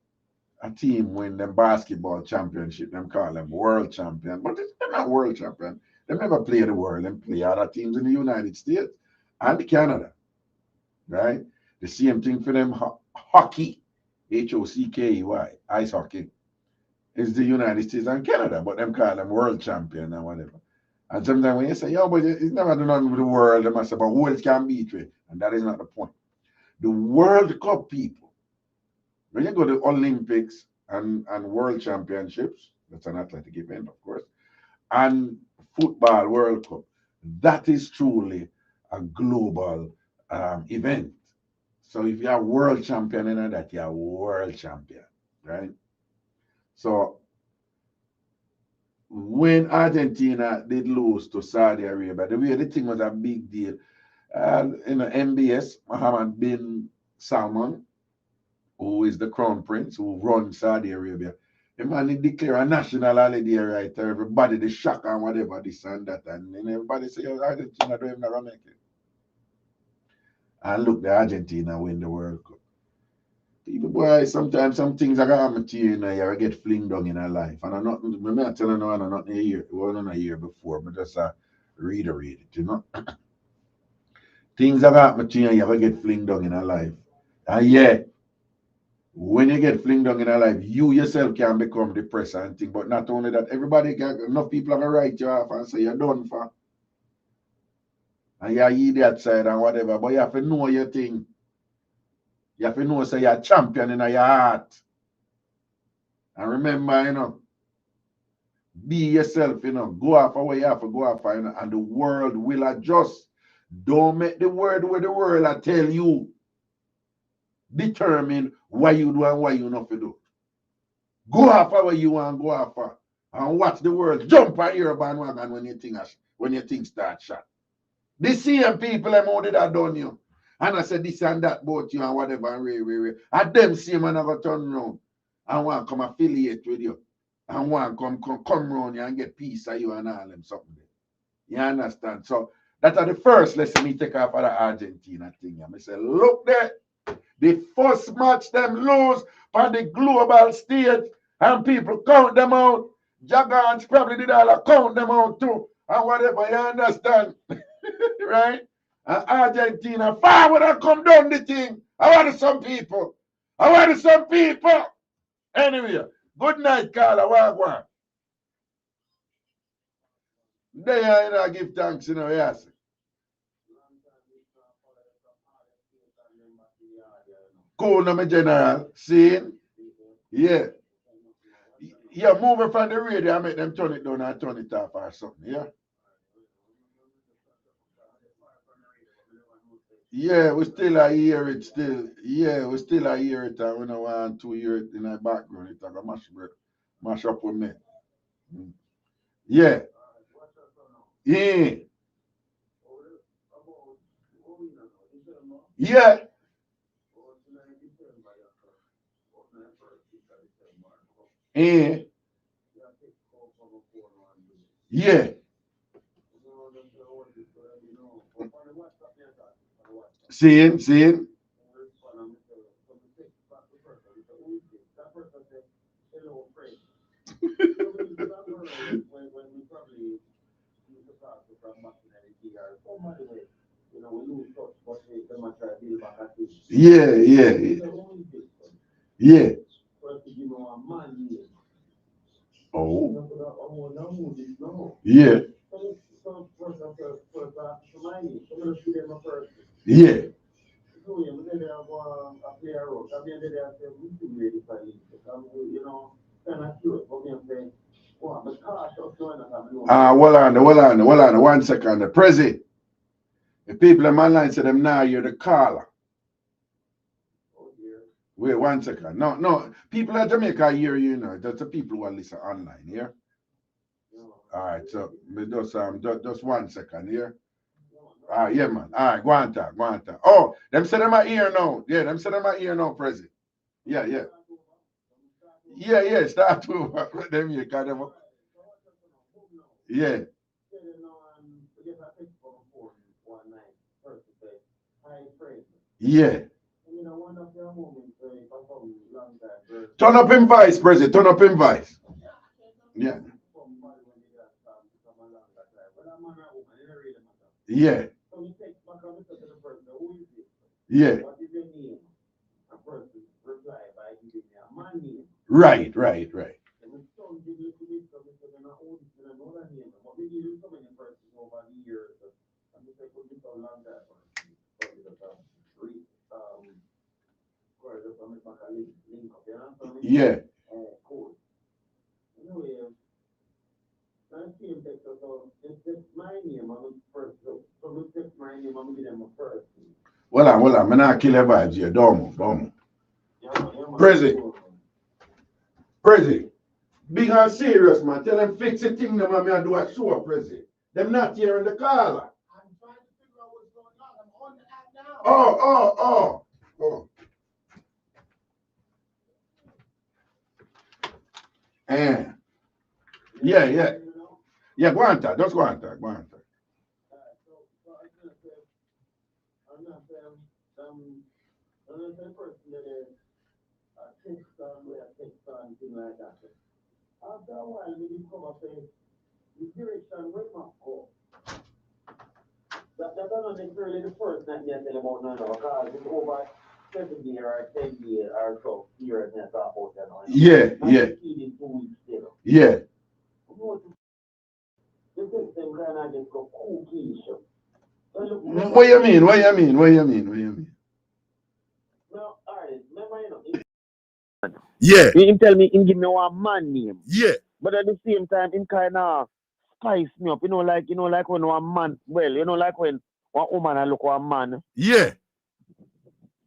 Speaker 3: a team win the basketball championship, them call them world champion, but they're not world champion. They never play the world and play other teams in the United States and Canada, right? The same thing for them hockey, Hockey, ice hockey, is the United States and Canada, but them call them world champion and whatever. And sometimes when you say, yeah, but it's never done nothing with the world, they must say, but who else can beat you? And that is not the point. The World Cup, people, When you go to Olympics and World Championships, that's an athletic event, of course, and Football World Cup, that is truly a global event. So if you're a world champion in that, you're a world champion, right? So when Argentina did lose to Saudi Arabia, the way the thing was a big deal. In the MBS, Mohammed bin Salman, who is the crown prince who runs Saudi Arabia, the man he declare a national holiday right there. Everybody the shock and whatever, this and that, and then everybody say, oh, Argentina don't even gonna make it. And look, the Argentina win the World Cup. People, boy, sometimes some things are gonna happen to you, you know, you get fling down in a life. And I'm not, I'm telling you, I'm not a year, it wasn't a year before, but just reiterate it, you know. Things are gonna happen to you, you get fling down in a life. And yeah, when you get fling down in a life, you yourself can become depressed and think. But not only that, everybody can, enough people are gonna write you off and say you're done for. And you're idiot side and whatever. But you have to know your thing. You have to know say you're a champion in your heart. And remember, you know, be yourself, you know, go off where you have to go off, you know, and the world will adjust. Don't make the word where the world I tell you determine what you do and what you not to do. Go off where you want to go off and watch the world jump on your bandwagon when you think start shot. The same people them how did that done you. And I said this and that about you and whatever and and them same man I go turn around and want to come affiliate with you. And want to come around you and get peace of you and all them something. You understand? So that are the first lesson me take off of the Argentina thing. I say, look there. The first match them lose on the global stage and people count them out. Jagans probably did all count them out too. And whatever, you understand? Right? And Argentina forward and come down the thing. I want some people. I want some people. Anyway, good night, Carla. Wagwan. There you know, give thanks, you know, yes. Cool, no, my general. See? Yeah. Yeah, move it from the radio and make them turn it down and turn it off or something, yeah? Yeah, we still a hear it still. Yeah, we still a hear it and we don't want to hear it in the background. It's like a mash up with me. Yeah. Yeah. Yeah. Yeah. Yeah. Seeing. Yeah, yeah, yeah. Oh. Yeah. Yeah. Hold on, 1 second. The Prezi, the people in my line say them now you're the caller. Wait 1 second. No. People at Jamaica hear you know. That's the people who are listening online, yeah? All right, so just 1 second here. All right, yeah, man. All right, go on talk. Oh, them say them are here now. Yeah, them say them are here now, Prezi. Yeah. Yeah, start to them here, kind of. Yeah. Yeah. Turn up in vice, Prezi. Turn up in vice. Yeah. Yeah. Yeah. Right. Yeah.
Speaker 6: Cool. Anyway, I see him take so it's my name, I'm first. So we take my name, I'm give them a first.
Speaker 3: Well, I'm not kill everybody here. Don't. Prezi. Big and serious, man. Tell them fix the thing, them and me and do a show, Prezi. Them not here in the caller.
Speaker 1: I'm trying to figure out what's going on. I'm on the app now.
Speaker 3: Oh. And yeah. Yeah, go on, Tad. Just go on, Tad.
Speaker 6: So I was gonna say, I'm not saying another person that is text on, thing like that. After a while, we come up with the direction where must go. That's not necessarily the first that you tell about now, because it's over 7 years or 10 years or so years that talk about that now.
Speaker 3: Yeah.
Speaker 6: In 2 weeks still.
Speaker 3: Yeah.
Speaker 6: You take them kind of just go cookies.
Speaker 3: What you mean?
Speaker 6: No, alright, remember, you know.
Speaker 3: Yeah.
Speaker 6: He tell me, he give me one man name.
Speaker 3: Yeah.
Speaker 6: But at the same time, he kind of spice me up. Like when one man, like when one woman I look one man.
Speaker 3: Yeah.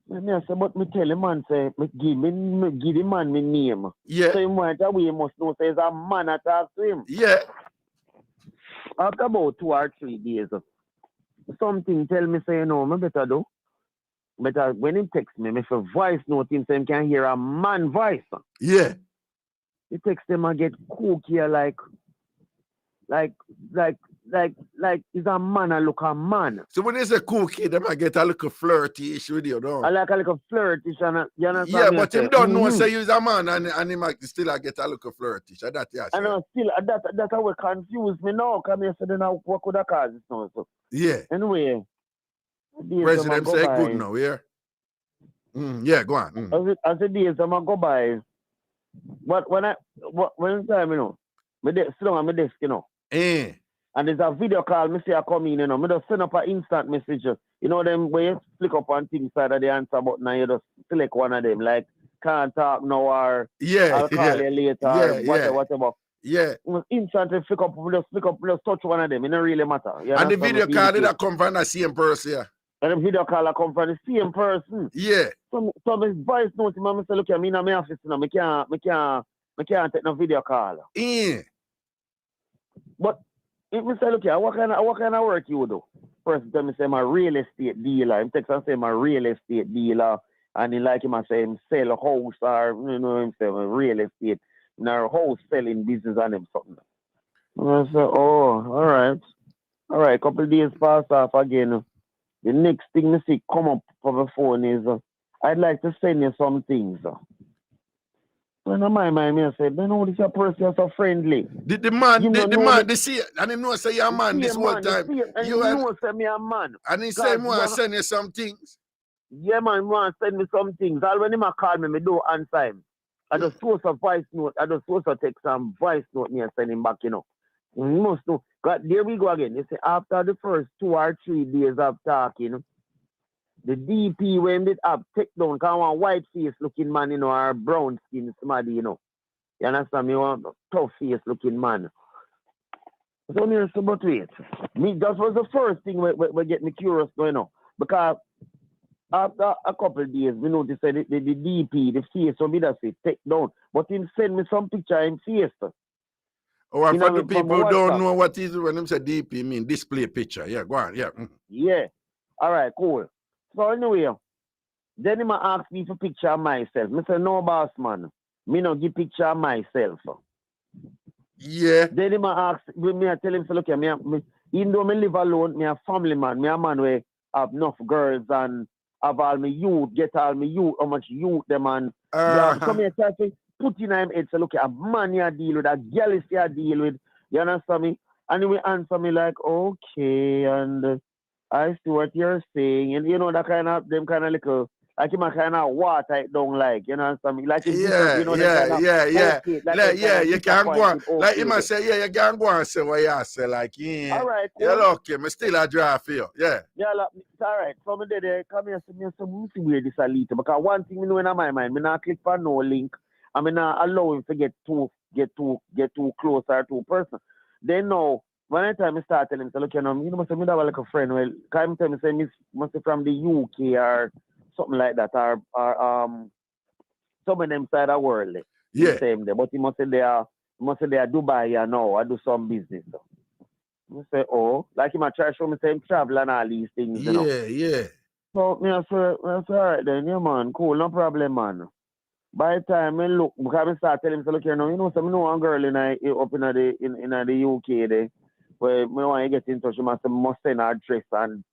Speaker 6: Me I say, but me tell the man, say, me give the man my name.
Speaker 3: Yeah.
Speaker 6: So him right away, he must know, say, it's a man I talk to him.
Speaker 3: Yeah.
Speaker 6: After about 2 or 3 days, something tell me, say, me better do. Better when he text me, if a voice note him, say, he can hear a man voice.
Speaker 3: Yeah.
Speaker 6: He text him and get cookie like is a man I look a man.
Speaker 3: So when they say cookie, they might get a little flirty-ish with you, don't
Speaker 6: I like a little flirtish and you understand?
Speaker 3: yeah, but him don't know
Speaker 6: mm-hmm.
Speaker 3: say you's a man and he might still get a little flirtish. That yeah.
Speaker 6: I know still that will confuse me now. Come here, so then what could I cause this now? So
Speaker 3: yeah.
Speaker 6: anyway.
Speaker 3: President say good now, yeah? Yeah, go on.
Speaker 6: As the days I'm go by. But when time, me sit down on my desk, and there's a video call, me see I come in, me just send up an instant message. Them where you flick up on things side of the answer button and you just select one of them, like can't talk now or I'll call you later or whatever.
Speaker 3: Yeah.
Speaker 6: Instantly flick up, just touch one of them. It don't really matter.
Speaker 3: And the video call did that come from the same person, yeah?
Speaker 6: And the video call come from the same person.
Speaker 3: Yeah.
Speaker 6: So my voice note, I say, look, I'm in my office now. I can't take no video call.
Speaker 3: Yeah.
Speaker 6: But if I say, look, what kind of work you do? First tell me say I'm a real estate dealer. Him text and say I'm a real estate dealer. And he like him and say him sell a house or him say I'm a real estate. Now house selling business and him something. And I say, oh, all right, couple of days pass off again. The next thing I see come up for the phone is, I'd like to send you some things. When my mind, I said, this is a person is so friendly.
Speaker 3: The man, they see, and he know say you're a man this whole time.
Speaker 6: And you know say me a man.
Speaker 3: And he say, want to send you some things.
Speaker 6: Yeah, man, want to send me some things. All when he call me, do answer him. I just source a voice note. I just source a text and voice note me and send him back, You must know. God, there we go again. You see, after the first 2 or 3 days of talking, the DP when did have take down, because one white face looking man, or brown skin somebody, You understand me? Want a tough face looking man. So me say, but wait. That was the first thing we get me curious going on. Because after a couple of days, we noticed that the DP, the face, so me that say take down. But him send me some picture in face.
Speaker 3: Oh, and for the people who don't know what is when them say DP mean display picture. Yeah, go on. Yeah.
Speaker 6: Yeah. All right, cool. So anyway, then he ask me for picture of myself. I say, no, boss man. Me no give picture of myself.
Speaker 3: Yeah.
Speaker 6: Then he ask me, I tell him, so look, even though I live alone, me a family man. Me a man where have enough girls and have all my youth, get all my youth, how much youth them and come here, try to put in him head, so look, a man you deal with, a girl you deal with, you understand me? And he will answer me like, okay, and I see what you're saying, and that kind of, them kind of little Like him a kind of water it down like, you know, something like it's
Speaker 3: Yeah,
Speaker 6: different, you know,
Speaker 3: yeah,
Speaker 6: kind of
Speaker 3: yeah, yeah.
Speaker 6: okay,
Speaker 3: Like, yeah, you can go on.
Speaker 6: disappointed,
Speaker 3: Like, you
Speaker 6: okay.
Speaker 3: must say, yeah, you can go and say what you say. Like, yeah,
Speaker 6: All right,
Speaker 3: you're
Speaker 6: cool.
Speaker 3: lucky. I still a draft for you. Yeah.
Speaker 6: Yeah, look, it's all right. So me there, come here, so me some weird this a little because one thing me know in my mind, me not click on no link. I mean, not allow him to get too close or too personal. Then now, when I time I start telling him, so look, you must have me have like a friend. Well, come tell me say me must be from the UK or something like that, or some of them side of the world.
Speaker 3: Yeah.
Speaker 6: The same there, but he must say they are Dubai here now. I do some business. So. I say, oh, like him a try show me same travel and all these things, you know.
Speaker 3: Yeah.
Speaker 6: So me I say, all right then, yeah man, cool, no problem, man. By the time I look, because I start telling him, so look here now, so I know one girl up in the UK there, where me want to get in touch with her, so I must send her address and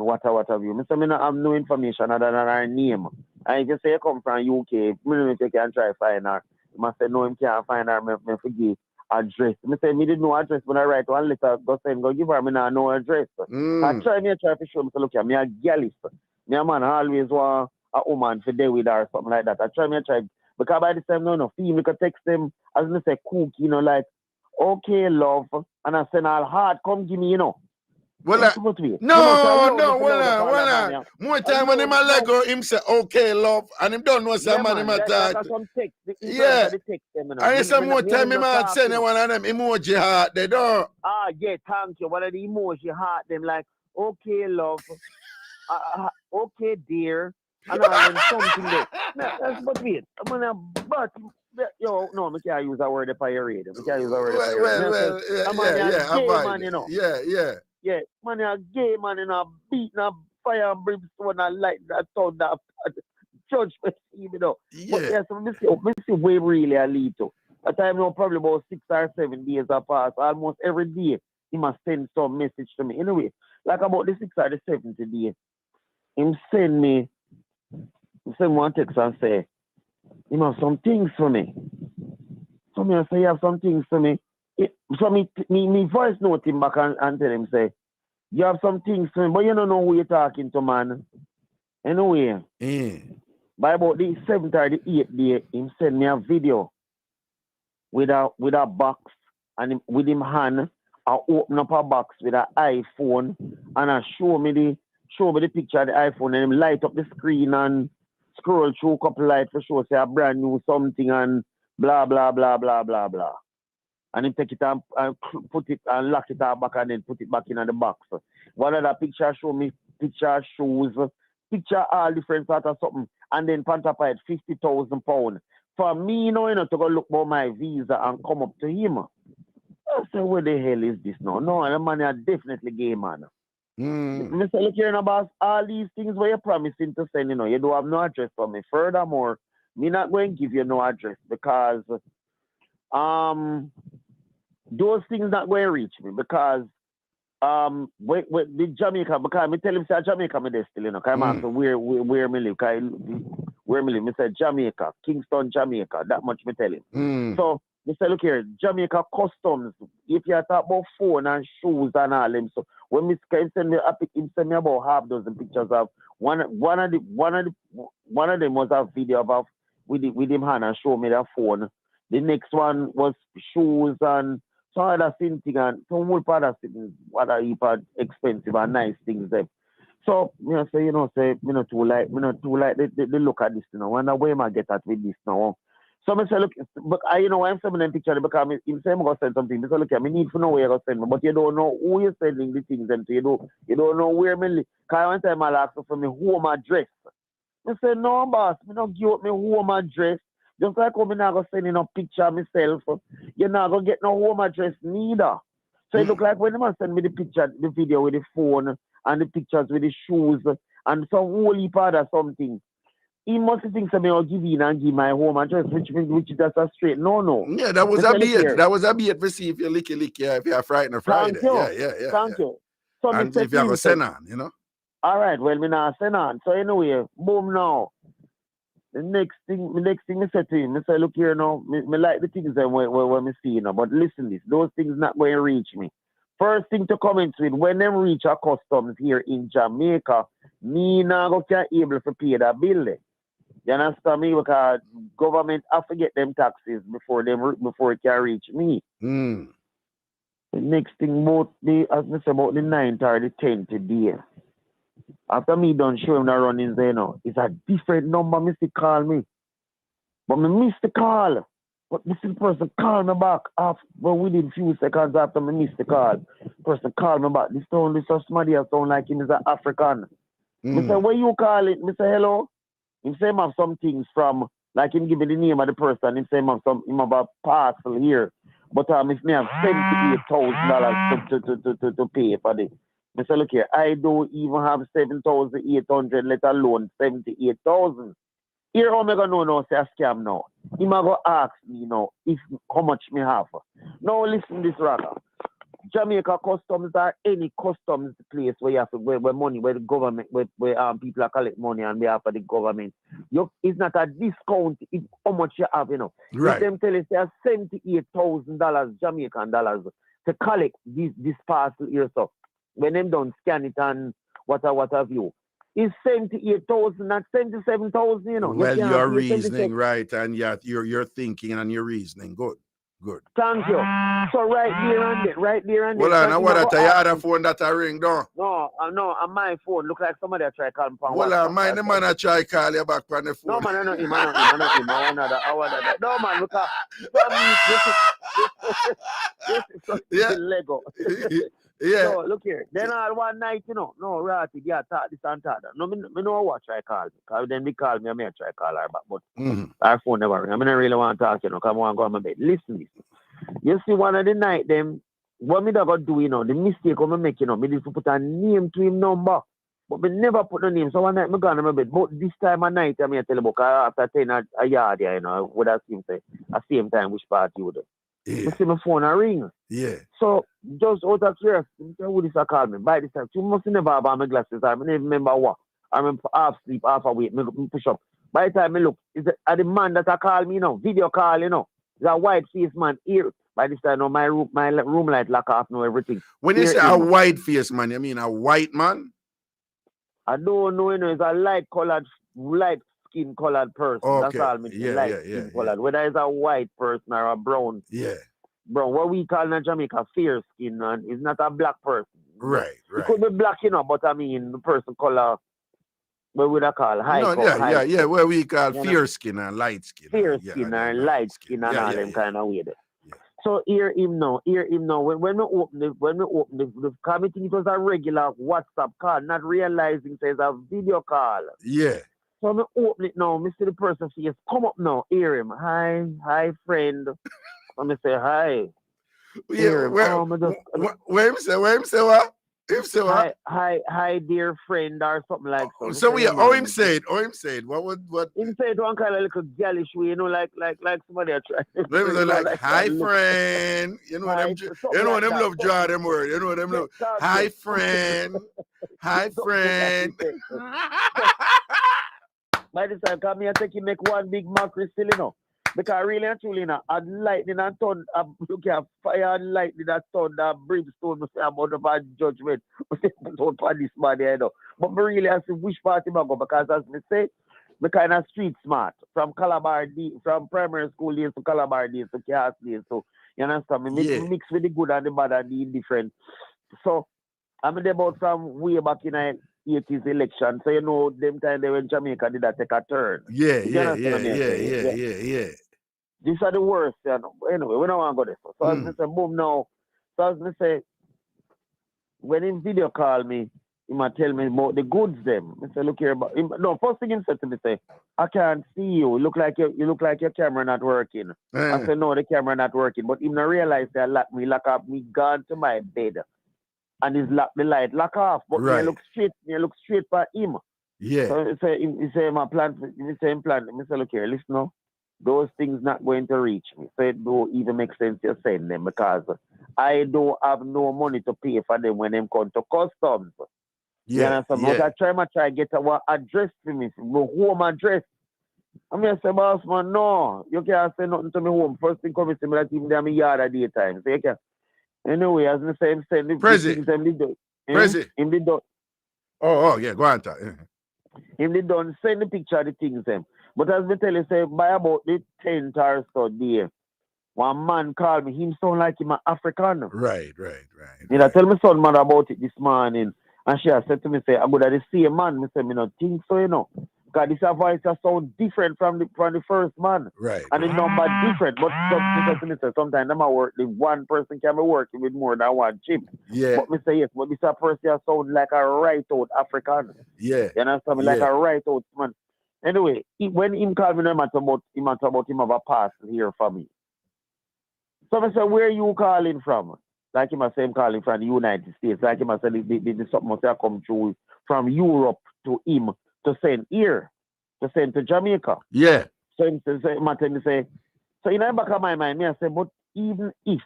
Speaker 6: what have you. So I don't have no information other than her name. And if you say you come from UK, me don't take and try to find her. You must say no, him can't find her, me forget address. Me say me didn't know address when I write one letter, go give her, me not know address. I try to show me, so look here, me a gallist. Me a man always want a woman for day with her or something like that. I try, because by the time, no, female could text them, as I say, cook, you know, like, okay, love, and I send all hard, come give me, you know.
Speaker 3: Well,
Speaker 6: no,
Speaker 3: more time when him a Lego, him say, okay, love, and him don't know some man him attack. Yeah. And some more time him a send one of them emoji heart, they don't.
Speaker 6: Ah, yeah, thank you. One of the emoji heart, them like, okay, love, okay, dear, and all them something there. That's but wait, no, I can't use that word if I read it. I can't use that word if I read it. Man, you know. Yeah, man, a gay man, you know, beating a fire and brimstone and light that sound that judgment, you know.
Speaker 3: Yeah.
Speaker 6: But yes, we see where really I lead to. At time now, probably about 6 or 7 days have passed. Almost every day, he must send some message to me. Anyway, like about the 6th or the 7th day, he send one text and say, he have some things for me. So me I say, you have some things for me. So me voice note him back and tell him, say, you have some things for me, but you don't know who you're talking to, man. Anyway, by about the 7th or the 8th day, he send me a video with a box, and with him hand, I open up a box with an iPhone, and I show me the picture of the iPhone, and him light up the screen and scroll through a couple lights for sure, say a brand new something and blah blah blah blah blah blah. And he take it and put it and lock it back and then put it back in the box. One of the picture show me picture shoes, picture all different sort of something, and then Pantapite £50,000. For me, you know, to go look for my visa and come up to him. I say, where the hell is this now? No, the man is definitely gay, man. Mr. Look here, boss, all these things where you're promising to send, you know, you don't have no address for me. Furthermore, me not going to give you no address because those things not going to reach me because the Jamaica, because I tell him say Jamaica me there still, you know, because I'm asking where me live, where me live, me say Jamaica, Kingston, Jamaica, that much me tell him. So me say, look here, Jamaica customs, if you talk about phone and shoes and all them, so when me send me about half dozen pictures of one of them was a video about with him hand and show me that phone. The next one was shoes and some other thing and some whole other things, what are expensive and nice things there. So me say, you know, say me not too like the look at this, you know. Wonder where I get at with this now. So I say, look, but you know, I'm sending them picture because he say I'm gonna send something. I say, look, I need to know where you're gonna send me, but you don't know who you're sending the things and you don't know where me live. Because one time I asked for me home address. I say, no, boss, me not give up my home address. Just like how me not gonna send in a picture of myself, you're not gonna get no home address neither. So it look like when they send me the picture, the video with the phone and the pictures with the shoes and some holy part or something. He must think something I'll give in and give my home address, which is just a straight no.
Speaker 3: Yeah, that was a bait. That was a bait to see if you lick if you're frightened or Friday. Yeah.
Speaker 6: Thank you. So
Speaker 3: and if you're gonna send on, you know.
Speaker 6: All right, well, me not send on. So anyway, boom now. The next thing I said to him, I say, look here now, me like the things that when me see, you know, but listen this, those things not going to reach me. First thing to comment with, when them reach our customs here in Jamaica, me now go can able to pay that bill. You understand me? Because government have to get them taxes before it can reach me.
Speaker 3: Mm.
Speaker 6: The next thing about as I say about the 9th or the 10th day. After me done show him the runnings there now, it's a different number Mr. call me. But me miss the call. But this person call me back after within few seconds after me miss the call. Person call me back. This somebody else sound like him is an African. Me say, where you call it? Me say, hello. Him say him have some things from, like him give me the name of the person. Him say him have a parcel here. But if me have $78,000 to pay for this. I say, look here, I don't even have 7,800, let alone 78,000. Here, how am I going to know say a scam now? He might go ask me now how much me have. Now, listen this, Raga. Jamaica customs are any customs place where you have to, where money, where the government, where people are collect money on behalf of the government. It's not a discount, it's how much you have,
Speaker 3: Right.
Speaker 6: If them tell you, say, $78,000 Jamaican dollars to collect this parcel here, so when them don't scan it and what have you. It's 78,000, not 77,000,
Speaker 3: Well, you're reasoning, right, and you're thinking and you're reasoning. Good.
Speaker 6: Thank you. So right there and then.
Speaker 3: Well, I what that your other phone that I ring, though?
Speaker 6: No, on my phone. Look like somebody try call me from
Speaker 3: well, mine the man I try call you back on the phone.
Speaker 6: No, man, I know him. No, man, look at this is Lego.
Speaker 3: Yeah.
Speaker 6: So look here. Then all one night, no, Ratty, yeah, talk this and talk that. No, me know what try call me. Because then they call me, I may try call her back. But our phone never ring. I mean, I really want to talk, come on, go on my bed. Listen. You see, one of the night, them, what me that do, the mistake I make, me need to put a name to him number. But me never put no name. So one night, me gone on my bed. But this time of night, I may tell you about after 10 a yard, would have seen say, at the same time, which part you would have.
Speaker 3: Yeah.
Speaker 6: You see my phone a ring.
Speaker 3: Yeah.
Speaker 6: So just out of curiosity, who this a call me? By this time, you must never have on my glasses. I never remember what. I remember half sleep, half awake, me push up. By the time I look, it's the man that I call me, video call, it's a white faced man here. By this time, my room light lock off, everything.
Speaker 3: When you say a white faced man, you mean a white man?
Speaker 6: I don't know, it's a light skin colored person.
Speaker 3: Okay.
Speaker 6: That's all I mean. Light skin colored. Whether it's a white person or a brown.
Speaker 3: Yeah.
Speaker 6: Brown. What we call in Jamaica fair skin, and it's not a black person.
Speaker 3: Right.
Speaker 6: It could be black, but I mean the person color. What would I call high?
Speaker 3: Yeah. Where we call fair skin and light skin.
Speaker 6: Fair skin and light skin and all them kind of weird. Yeah. So hear him now. When we open the committee, it was a regular WhatsApp call, not realizing there's a video call.
Speaker 3: Yeah.
Speaker 6: So I open it now. I see the person face come up now. Hear him. Hi, friend. I'm gonna say hi.
Speaker 3: Yeah. Where him say what? Him say what?
Speaker 6: Hi, dear friend, or something like so.
Speaker 3: So him said. What?
Speaker 6: Him said one kind of little girlish way, like somebody I try.
Speaker 3: Like hi, friend. Them love draw them word. Them love. Hi, friend. Hi, friend.
Speaker 6: By this time, come here, make one big mockery still, Because really and truly, I'd lightning and thunder, look at fire and lightning and thunder, brimstone, about a judgment, for this man, But me really have to wish party I go, because as me say, me kind of street smart, from primary school days to Calabar days to Chaos days, so, you understand me? Mix with the good and the bad and the indifferent. So, I'm about from way back in 80s election, so them time they when Jamaica did that take a turn.
Speaker 3: Yeah.
Speaker 6: These are the worst, Anyway, we don't want to go there. So as I say, boom now. So as I say, when him video call me, he might tell me about the goods them. I say, look here, first thing he said to me, say, I can't see you. You look like your camera not working. I said, no, the camera not working. But him not realize that lock up me gone to my bed. And he's the light lock off. But me look straight for him.
Speaker 3: Yeah.
Speaker 6: So he say my plan. He say, look here, listen now. Those things not going to reach me. So it don't even make sense to send them because I don't have no money to pay for them when them come to customs.
Speaker 3: Yeah.
Speaker 6: I try to get a address for me, home address. I mean, I say, boss man, no, you can't say nothing to me home. First thing coming to me that even there me yard at daytime. So you can. Anyway, as I say, send the
Speaker 3: Prezi.
Speaker 6: Him did do.
Speaker 3: Oh, yeah, go on.
Speaker 6: Him they done send the picture of the things them. But as me tell you, say by about the 10th or so day, one man called me, him sound like him an African.
Speaker 3: Right.
Speaker 6: I tell my son mother about it this morning, and she has said to me, say, I'm good at the same man. Me say, me not think so, you know. Because this voice sound different from the first man.
Speaker 3: Right.
Speaker 6: And the number different. But sometimes them work, the one person can be working with more than one chip.
Speaker 3: Yeah.
Speaker 6: But me say yes, but this person sound like a right out African.
Speaker 3: Yeah.
Speaker 6: You understand me? Like a right out man. Anyway, when him called me, him about him have a parcel here for me. So I said, where you calling from? Like him I say, I'm calling from the United States. Like him I said, the something must have come through from Europe to him to send here, to send to Jamaica.
Speaker 3: Yeah.
Speaker 6: So him say, so in the back of my mind, me I say, but even if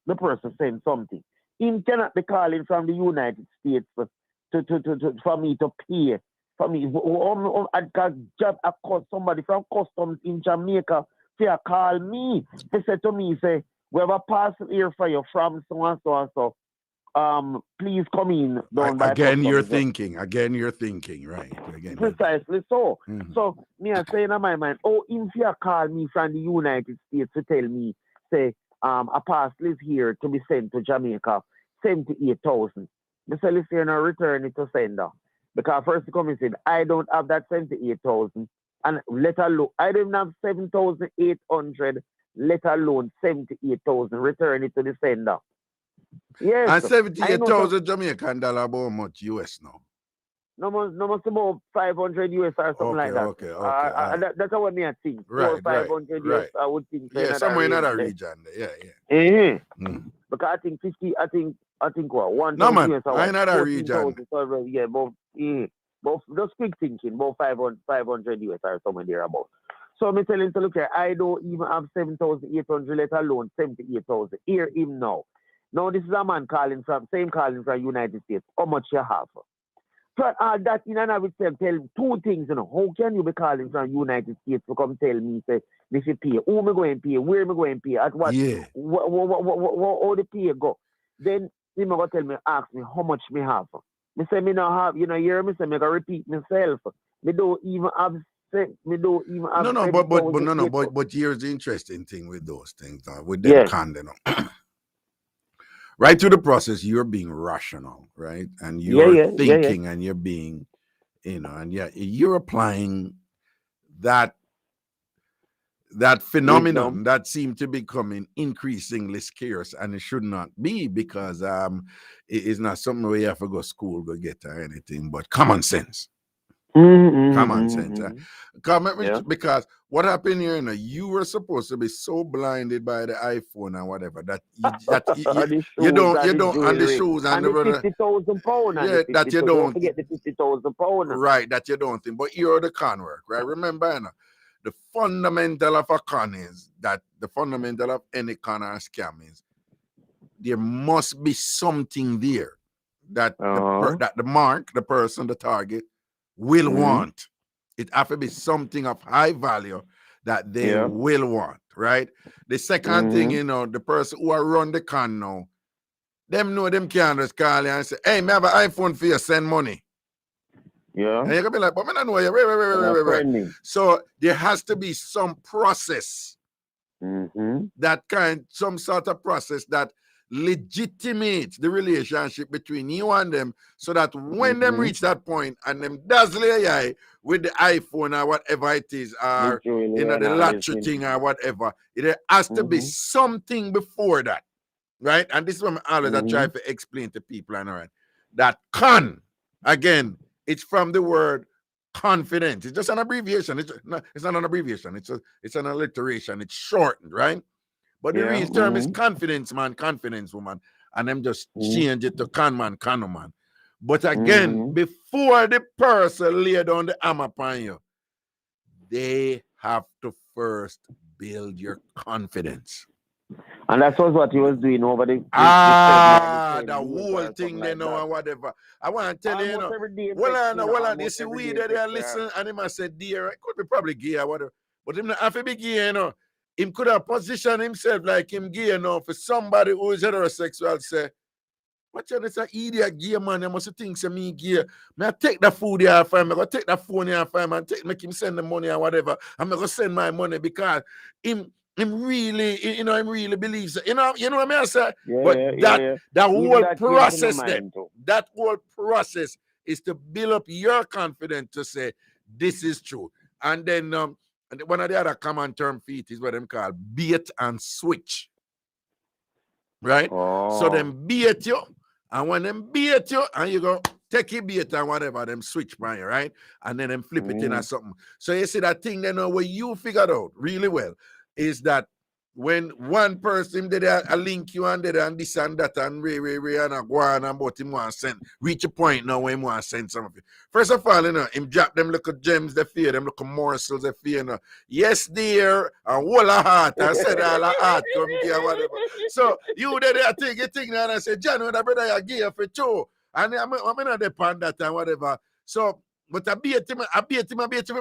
Speaker 6: the person sends something, him cannot be calling from the United States for me to pay. For me, I got job somebody from customs in Jamaica. They call me. They said to me, say, we have a parcel here for you from so and so and so. Please come in.
Speaker 3: Again, you're thinking, right? Again,
Speaker 6: precisely so. So me I say in my mind, if you call me from the United States to tell me, say, a parcel is here to be sent to Jamaica, 78,000. Me say, listen, and return it to sender. Because first you come and said, I don't have that 78,000. And let alone, I don't have 7,800, let alone 78,000. Return it to the sender. Yes.
Speaker 3: And 78,000 Jamaican dollar about much US now?
Speaker 6: No must about 500 US or something like that.
Speaker 3: Okay.
Speaker 6: That's what me I think.
Speaker 3: Right,
Speaker 6: 500 US, I would think.
Speaker 3: Yeah, somewhere in that region. Yeah.
Speaker 6: Because I think 50, I think what? 1
Speaker 3: no, man,
Speaker 6: US
Speaker 3: I in that region.
Speaker 6: So, yeah, both just quick thinking, about 500 US or somewhere there about. So I'm telling to look here, I don't even have 7,800, let alone 78,000. Hear him now. Now this is a man calling from United States. How much you have? So that in and of itself tell two things, you know. How can you be calling from United States to come tell me, say, this is pay? Who am I going to pay? Where am I going to pay? At what?
Speaker 3: Yeah.
Speaker 6: How the pay go? Then he going to tell me, ask me how much me have. Me say me not have, you know, hear me say me gotta repeat myself. Me don't even have
Speaker 3: but here's the interesting thing with those things, with them right through the process, you're being rational, right? And you're thinking and you're being, and you're applying that phenomenon that seemed to be becoming increasingly scarce, and it should not be, because it is not something where you have to go to school to get or anything, but common sense. Common sense. Because what happened here, you were supposed to be so blinded by the iPhone and whatever that you don't and the shoes and the
Speaker 6: 50,000 pounds.
Speaker 3: Yeah, that you don't
Speaker 6: forget the 50,000 pounds.
Speaker 3: Right, that you don't think. But you're the con work, right? Remember, the fundamental of a con is that the fundamental of any con or scam is there must be something there that that the person, the target, will want. It has to be something of high value that they will want, right? The second thing, the person who are run the con now, them know them can't just call you and say, hey, me have an iPhone for you, send money.
Speaker 6: Yeah.
Speaker 3: And you can be like, but I don't know you. Wait. So there has to be some process, some sort of process that legitimates the relationship between you and them, so that when them reach that point and them dazzle AI with the iPhone or whatever it is, or the lottery thing or whatever, it has to be something before that, right? And this is what I always try to explain to people, that con, again, it's from the word confidence. It's just an abbreviation. It's not an abbreviation. It's an alliteration. It's shortened, right? But the real term is confidence man, confidence woman. And them just change it to con man, con woman. But again, before the person lay down the hammer upon you, they have to first build your confidence.
Speaker 6: And that's what he was doing over the
Speaker 3: whole thing they know and whatever. I want to tell you, you see, we that they listen, and he must say, dear, it could be probably gay or whatever. But him not have to be gay, Him could have positioned himself like him gay, for somebody who is heterosexual, say, What you say, idiot gear, man? You must think say me gear. Me I take the food here for him. I go take the phone here for him and make him send the money or whatever. I'm gonna send my money because him really, him really believes it. You know what I say?
Speaker 6: Yeah,
Speaker 3: But
Speaker 6: yeah.
Speaker 3: that whole
Speaker 6: That
Speaker 3: process that whole process is to build up your confidence to say this is true. And then and one of the other common term feet is what them call bait and switch. Right?
Speaker 6: Oh.
Speaker 3: So them bait you, and when them bait you, and you go take your bait and whatever, them switch by you, right? And then them flip it in or something. So you see that thing, what you figured out really well is that when one person did a link you and did and this and that and and a go on and about him want to send, reach a point now when him want to send some of it. First of all, him drop them little gems they fear, them little morsels they fear. Yes, dear, and whole a heart, I said all a heart come here, whatever. So you did a thing and I said, John, when the brother you give for two. And I'm not depend that and whatever. So, but I beat him,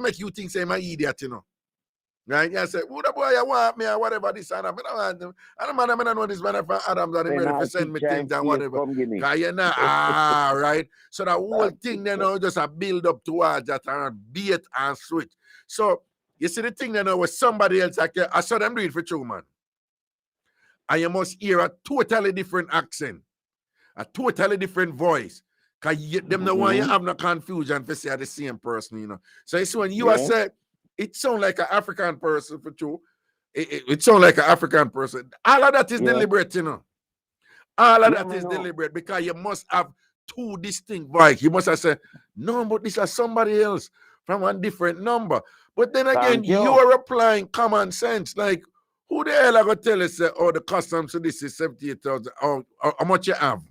Speaker 3: make you think say I'm an idiot, Right? You say, who the boy you want me or whatever this and that. I don't want them. I don't know this man from Adams and him ready to send me things and whatever. Because you know, right? So the whole thing just a build up towards that and beat and switch. So you see the thing with somebody else, I saw them do it for true, man. And you must hear a totally different accent, a totally different voice. Because them no one you have no confusion for say the same person, So you see when you are said, it sounds like an African person for true. It sounds like an African person. All of that is deliberate, All of that is deliberate because you must have two distinct voices. You must have said, no, but this is somebody else from one different number. But then again, you are applying common sense. Like, who the hell are going to tell us, the customs to this is 78,000? How much you have?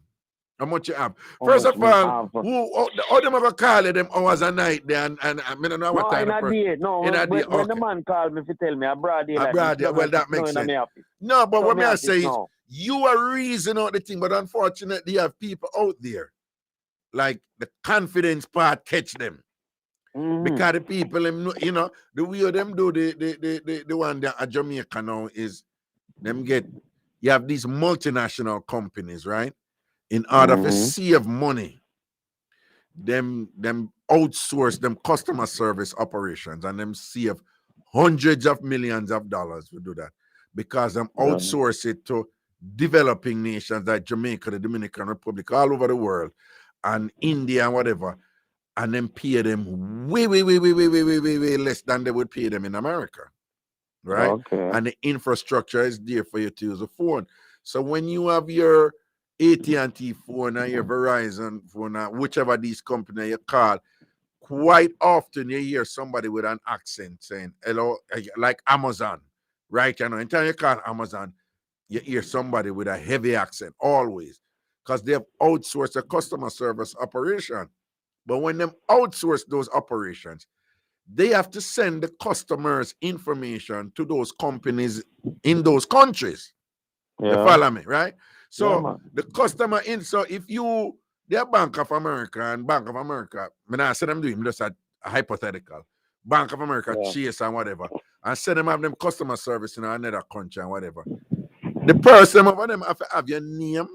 Speaker 3: How much you have? First of all, how them ever call them hours a night there and I don't know what time.
Speaker 6: When the man called me to tell me abroad,
Speaker 3: well, that makes sense. No, but what I say is you are reasoning out the thing, but unfortunately you have people out there like the confidence part catch them. Because the people, the way them do the one that at Jamaica now is them you have these multinational companies, right? In order to save money, them outsource them customer service operations and them save hundreds of millions of dollars to do that because them outsource it to developing nations like Jamaica, the Dominican Republic, all over the world, and India and whatever, and then pay them way less than they would pay them in America, right? Okay. And the infrastructure is there for you to use a phone. So when you have your AT&T phone and your Verizon phone, whichever these companies you call, quite often you hear somebody with an accent saying hello, like Amazon, right? Anytime you call Amazon, you hear somebody with a heavy accent, always, because they've outsourced a customer service operation. But when them outsource those operations, they have to send the customers' information to those companies in those countries. You follow me, right? So the customer so if they're Bank of America and Bank of America, I say them doing just a hypothetical. Bank of America, Chase and whatever, and say them have them customer service in another country and whatever. The person of them have to have your name,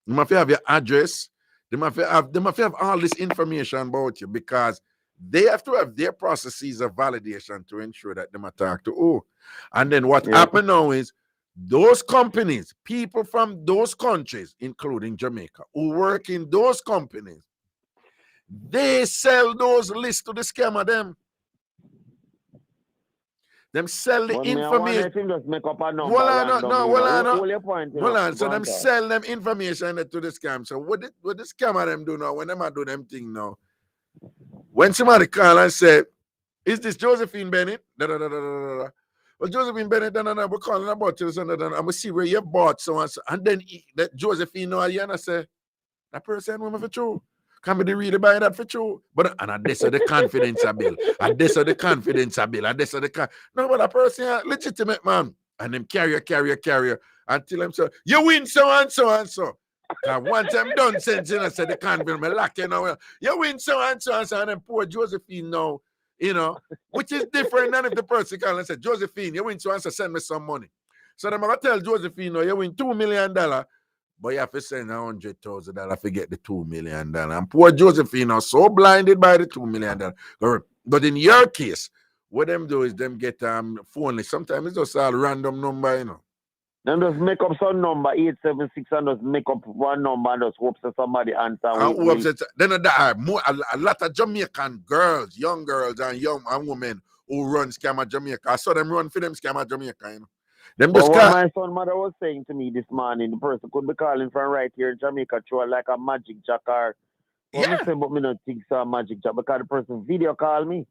Speaker 3: they have to have your address, they have to have all this information about you because they have to have their processes of validation to ensure that they talk to who. And then what happened now is those companies, people from those countries, including Jamaica, who work in those companies, they sell those lists to the scammer them. Them sell the information. So them sell them information to the scam. So what the scammer them do now? When them do them thing now, when somebody call and say, "Is this Josephine Bennett?" Well, Josephine Bennett, we're calling about you, and we see where you bought so and so. And then that Josephine know again, I say, that person woman for true. Can be really buy that for true. But and this is the confidence I build. And this is the confidence I build. And this is the no, but that person legitimate man. And them carrier. Until I'm so you win so and so and so. Once I'm done sensing, I said the confidence, me lock you know. You win so and so and so, and then poor Josephine now. Which is different than if the person called and said, Josephine, you win so and so, send me some money. So then I'm going to tell Josephine, you win $2 million, But you have to send $100,000 to get the $2 million. And poor Josephine is so blinded by the $2 million. But in your case, what them do is them get phone. Sometimes it's just a random number, you know.
Speaker 6: Then just make up some number 876 and just make up one number and just hope that somebody answer.
Speaker 3: Then there are a lot of Jamaican girls, young girls and young women who run scam at Jamaica. I saw them run for them scam at Jamaica, you know. Them just
Speaker 6: what my son mother was saying to me this morning, the person could be calling from right here in Jamaica through like a magic jack or
Speaker 3: yeah.
Speaker 6: But me not think so magic jack because the person video call me.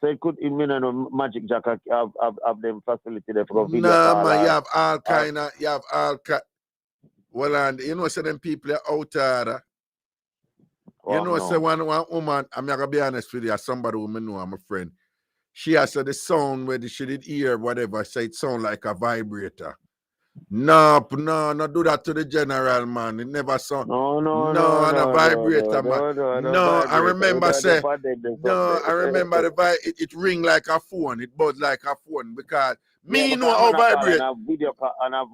Speaker 6: So it could mean no magic jack have them facility there for video call.
Speaker 3: Man, you have all kind of well, and you know, so them people are out there. You know, so one woman, I'm not gonna be honest with you, somebody who I know, I'm a friend. She has said the sound where she did hear whatever, say it sound like a vibrator. No, do that to the general, man. It never sound. No, a vibrator, man. No, I remember say. No, I remember it ring like a phone. It buzz like a phone because me know how vibrate.
Speaker 6: And a video call and a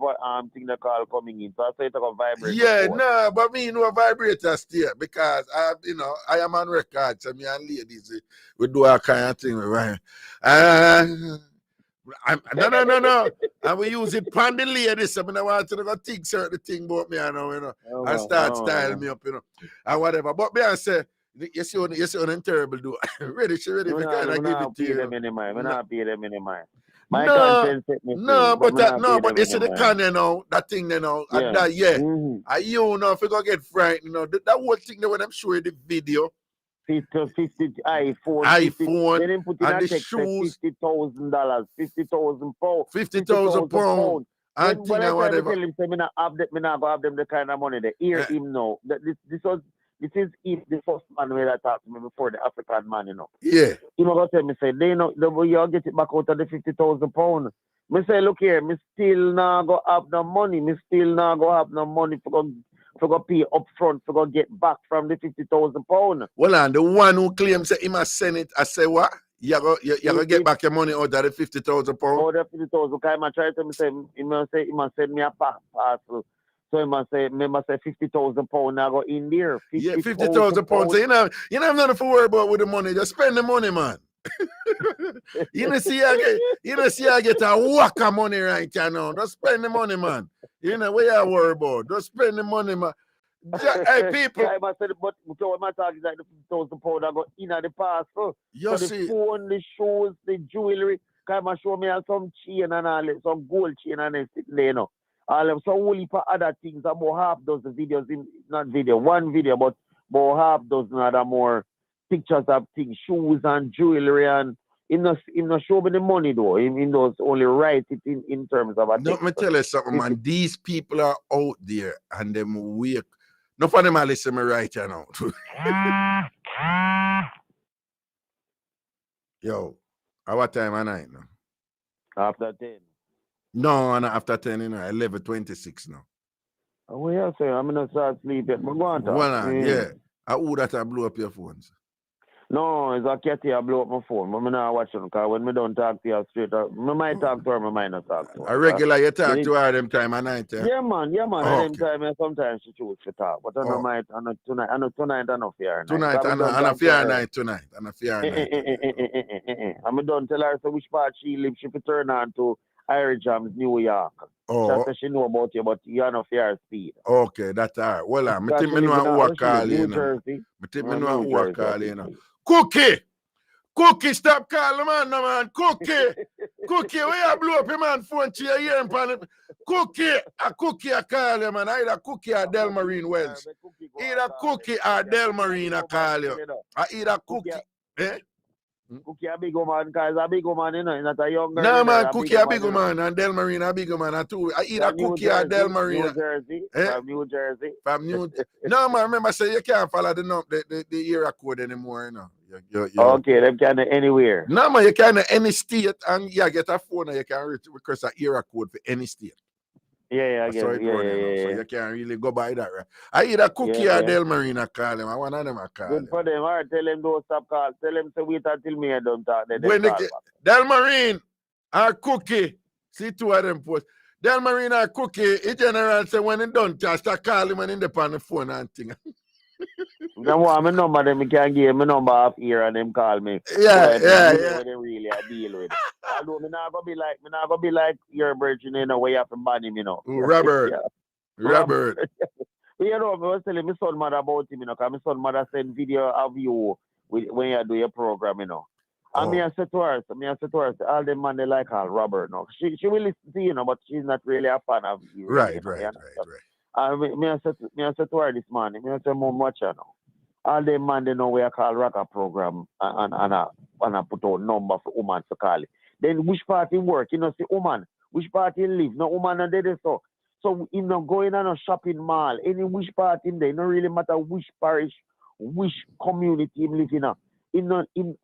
Speaker 6: thing the call coming in, so I say it a vibrate.
Speaker 3: Yeah, no, but me know a vibrator still because I am on record. So me and ladies we do all kind of thing, right? No. And we use it pan the ladies. So I want to go think certain thing about me, you know, and start style me up, you know, and whatever. But me I say, you see on terrible do. ready for kind of give it to you.
Speaker 6: I'm not pay them any mind.
Speaker 3: But you see the can, you know, that thing, you know, and that, and you know, if you go get frightened, you know, that whole thing there when I'm showing the video.
Speaker 6: 50 iPhone, then put in and the shoes, $50,000, 50,000 pounds,
Speaker 3: 50,000 pounds, and thing and whatever.
Speaker 6: Tell him, say, me not go have them the kind of money. They hear him now. This is the first man where I talked to me before the African man, you know.
Speaker 3: Yeah.
Speaker 6: He know tell me say they know you get it back out of the 50,000 pounds. Me say, look here, me still not go have no money. Me still not go have no money for go pay up front for go get back from the 50,000 pounds.
Speaker 3: Well, and the one who claims that he must send it, I say what? You go get back your money out of the 50,000 pounds.
Speaker 6: Out of the 50,000, because I try to say he must send me a parcel. So he must say 50,000 pounds now go in there.
Speaker 3: 50,000 pounds. So you know nothing to worry about with the money. Just spend the money, man. you know see I get a whack of money right now. Just spend the money, man. You know what you worry about. Just spend the money, man. Hey, people.
Speaker 6: I must say, but what my talk is like the 50,000 pounds I got in at the parcel.
Speaker 3: You
Speaker 6: so
Speaker 3: see.
Speaker 6: The phone, the shoes, the jewelry. Come and show me some chain and all that, some gold chain and everything there, you know. All of some whole heap of other things, about half dozen videos one video, but about half dozen other more pictures of things, shoes and jewelry, and in the show me the money though. In those only write it in terms of a text.
Speaker 3: Let me tell you something, man. These people are out there and them wake. No for them I listen me right here now. Yo, at what time at night now?
Speaker 6: After 10.
Speaker 3: No, not after 10, you know, 11:26 now.
Speaker 6: Oh, yeah, sir. I'm not start sleep yet. But go on,
Speaker 3: yeah. I would that I blew up your phones.
Speaker 6: No, it's a cat here blow up my phone. But I'm not watching because when I don't talk to her straight up, I might talk to her, I might not talk to her.
Speaker 3: A regular you talk to her them time of night, yeah?
Speaker 6: Yeah, man. At them time, sometimes she choose to talk. But I know tonight, I know fear night.
Speaker 3: Tonight, I know fear night tonight. I know fear night.
Speaker 6: I'm done tell her so which part she lives, she could turn on to Irie Jam's New York. Just she know about you, but you have no fear speed.
Speaker 3: Okay, that's all right. Well, I think me know what call you know. I think me know what call you know. Cookie, stop calling man, no man. Cookie, where you blow up your man phone to your ear and pan it. Cookie, I call you, man. Either Cookie or Del Marine Wells. Either Cookie or Del Marine I call you. Either Cookie.
Speaker 6: Cookie a big man, because a big man, you know, not a young girl.
Speaker 3: No, man, Cookie a big man, and Del Marine a big man, and two. Either Cookie or Del Marine.
Speaker 6: New Jersey, from New Jersey.
Speaker 3: No, man, remember, say you can't follow the area code anymore, you know.
Speaker 6: Okay, them can anywhere.
Speaker 3: No, man, you can any state, and you get a phone, and you can request an area code for any state.
Speaker 6: Yeah, I get it.
Speaker 3: So you can't really go by that, right? I either Cookie or Del Marine I call them. I want them I call them.
Speaker 6: Good for them. All right, tell them don't stop call. Tell them to wait until me I don't talk.
Speaker 3: When Del Marine or Cookie, see two of them post. Del Marina Cookie, in general, say when he done, start calling him when in the on the phone and thing.
Speaker 6: Now, want my number, them can give my number off here and them call me.
Speaker 3: Yeah, yeah,
Speaker 6: You know
Speaker 3: yeah.
Speaker 6: what they really deal with. Although me not gonna be like your virgin, you know, where you have to ban him, you know.
Speaker 3: Robert.
Speaker 6: Yeah.
Speaker 3: Robert.
Speaker 6: You know, I was telling my son mother about him, you know, because my son mother send video of you when you do your program, you know. And me I said to her, all them man they like her, Robert, no. She will listen to you, know, but she's not really a fan of you. Really,
Speaker 3: Right.
Speaker 6: And me I said to her this morning, me I said, Mom, watch her now. All them man they know we are called Raga program and I put out number for woman to call it. Then which party work, you know, see woman, which party live, no woman and they so. So you know, going on a shopping mall, any which part in there, no really matter which parish, which community him live in. In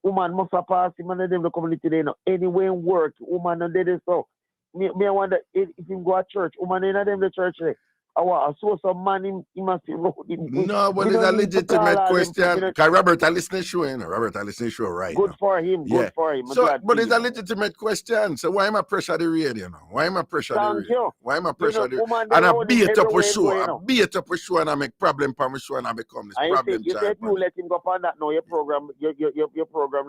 Speaker 6: woman must have passed him and them the community there. Anywhere in work, woman and there so. Me I wonder if him go to church, woman in them the church there. I saw some man he must be road him.
Speaker 3: No, but it's a legitimate question. Because Robert, I listen to show, you know. Robert, I listen to show right
Speaker 6: good
Speaker 3: now.
Speaker 6: for him,
Speaker 3: Yeah.
Speaker 6: good for him.
Speaker 3: So, but it's a legitimate question. So why am I pressure the radio now? Why am I pressure the
Speaker 6: Thank
Speaker 3: radio?
Speaker 6: you.
Speaker 3: Why am I pressure the
Speaker 6: woman,
Speaker 3: and I
Speaker 6: they
Speaker 3: beat
Speaker 6: road
Speaker 3: it up with
Speaker 6: everywhere
Speaker 3: show.
Speaker 6: you
Speaker 3: I
Speaker 6: know.
Speaker 3: beat it up with show and I make problem for my show and I become this
Speaker 6: I
Speaker 3: problem
Speaker 6: think you
Speaker 3: child.
Speaker 6: said you let him go on that now. Your program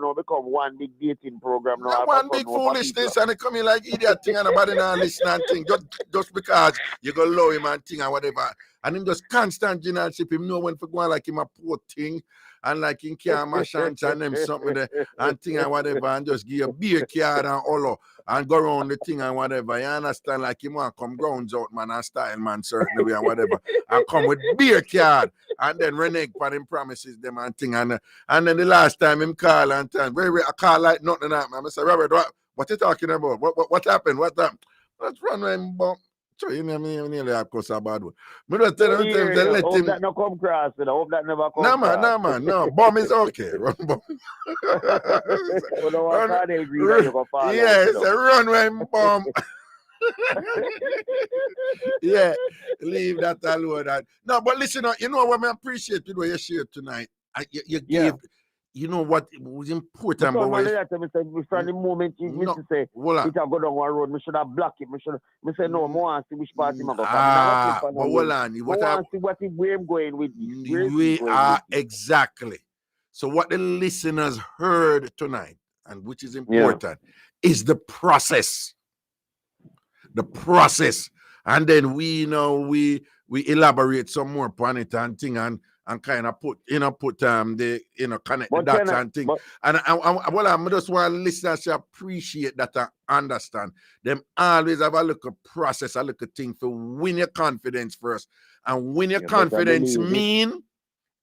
Speaker 6: now become one big dating program now.
Speaker 3: Not one big foolishness and they come in like idiot thing and nobody now listen and thing just because you go low him and thing and whatever. And him just constant generalship. Him know when for going like him a poor thing and like him can't mash and them something there and thing and whatever and just give a beer card and all and go around the thing and whatever. You understand? Like him want come grounds out man and style man certain way and whatever. And come with beer card and then renege for him promises them and thing and then the last time him call and time I call like nothing that man. I say, Robert, what you talking about? What happened? What happened? Let's run him bump. So you nearly have course a bad one. Me don't tell him to let
Speaker 6: hope
Speaker 3: him.
Speaker 6: that no come cross, you know. Hope that never come
Speaker 3: No
Speaker 6: cross.
Speaker 3: man, no. Bomb is okay. Run bomb. Yes, run when bomb. Yeah, leave that alone. No, but listen, you know what I appreciate you you shared tonight. You gave. You know what was important
Speaker 6: about
Speaker 3: what
Speaker 6: from the moment you say it a go down one road, me should have blocked it. Me say no, I want to see which party I go.
Speaker 3: But hold on,
Speaker 6: I want to see where I'm going with this.
Speaker 3: We are exactly. So what the listeners heard tonight, and which is important, is the process. The process. And then we elaborate some more upon it and thing and kind of put the connect the dots and thing. And I just want listeners to appreciate that and understand. Them always have a little process, a little thing to win your confidence first. And win your confidence mean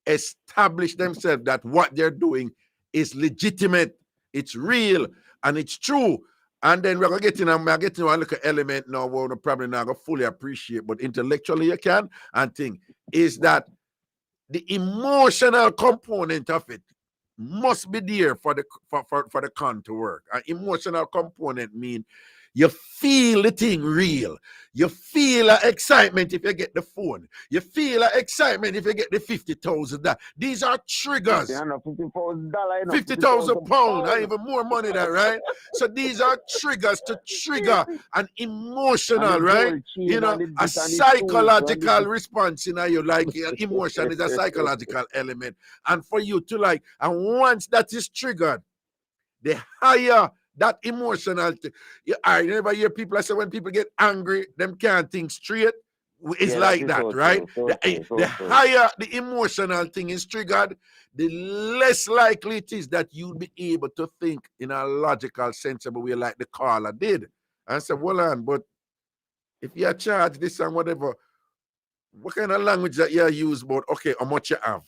Speaker 3: establish themselves that what they're doing is legitimate, it's real, and it's true. And then we're getting a little element now where we're probably not going to fully appreciate, but intellectually you can and think is that the emotional component of it must be there for the con to work. An emotional component mean you feel the thing real. You feel excitement if you get the phone. You feel excitement if you get the $50,000. These are triggers. $50,000, not even more money than right. So these are triggers to trigger an emotional, right? You know, a psychological response. You know, you like emotion is a psychological element, and for you to like, and once that is triggered, the higher that emotional thing. I never hear people say when people get angry, them can't think straight. It's like that, right? The higher the emotional thing is triggered, the less likely it is that you'll be able to think in a logical, sensible way like the caller did. And say, well, on, but if you charge this and whatever, what kind of language that you use about, okay, how much you have?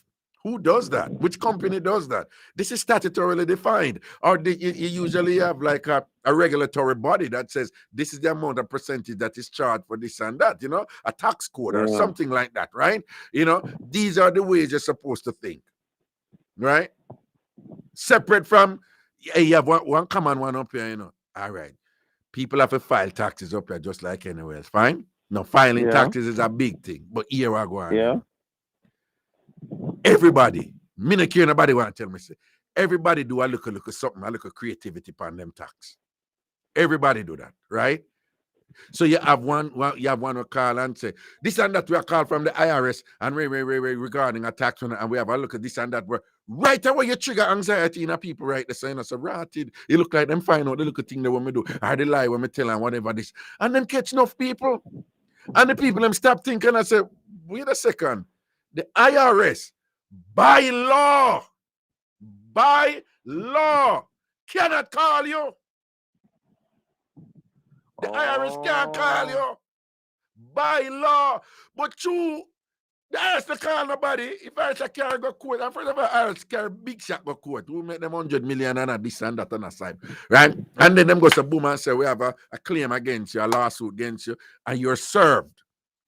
Speaker 3: Who does that? Which company does that? This is statutorily defined. Or you usually have like a regulatory body that says this is the amount of percentage that is charged for this and that, you know, a tax code or something like that, right? You know, these are the ways you're supposed to think, right? Separate from, you have one common one up here, you know. All right. People have to file taxes up here just like anywhere else. Fine? No, filing taxes is a big thing. But here I go on.
Speaker 6: Yeah.
Speaker 3: Everybody, me not care nobody want to tell me, say, everybody do a little something, a little creativity upon them tax. Everybody do that, right? So you have one who call and say, this and that we are called from the IRS and regarding a tax and we have a look at this and that. Right away you trigger anxiety in a people right there saying, so ratted. It look like them find out the little thing they want me do, or the lie when me tell them whatever this. And them catch enough people. And the people them stop thinking and say, wait a second. The IRS, by law, cannot call you. The IRS can't call you by law. But the IRS don't call nobody. If IRS can't go court, and first of all, IRS carry big shot go court. We make them 100 million and this and that on the side. Right? And then them go to boom and say, we have a claim against you, a lawsuit against you, and you're served.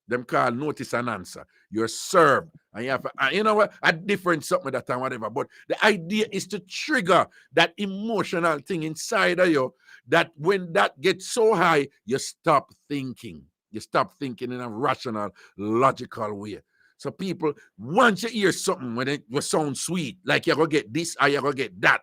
Speaker 3: Them call notice and answer. You're served. And you have you know what? A different something that time, whatever. But the idea is to trigger that emotional thing inside of you that when that gets so high, you stop thinking. You stop thinking in a rational, logical way. So people, once you hear something when it will sound sweet, like you're going to get this or you're going to get that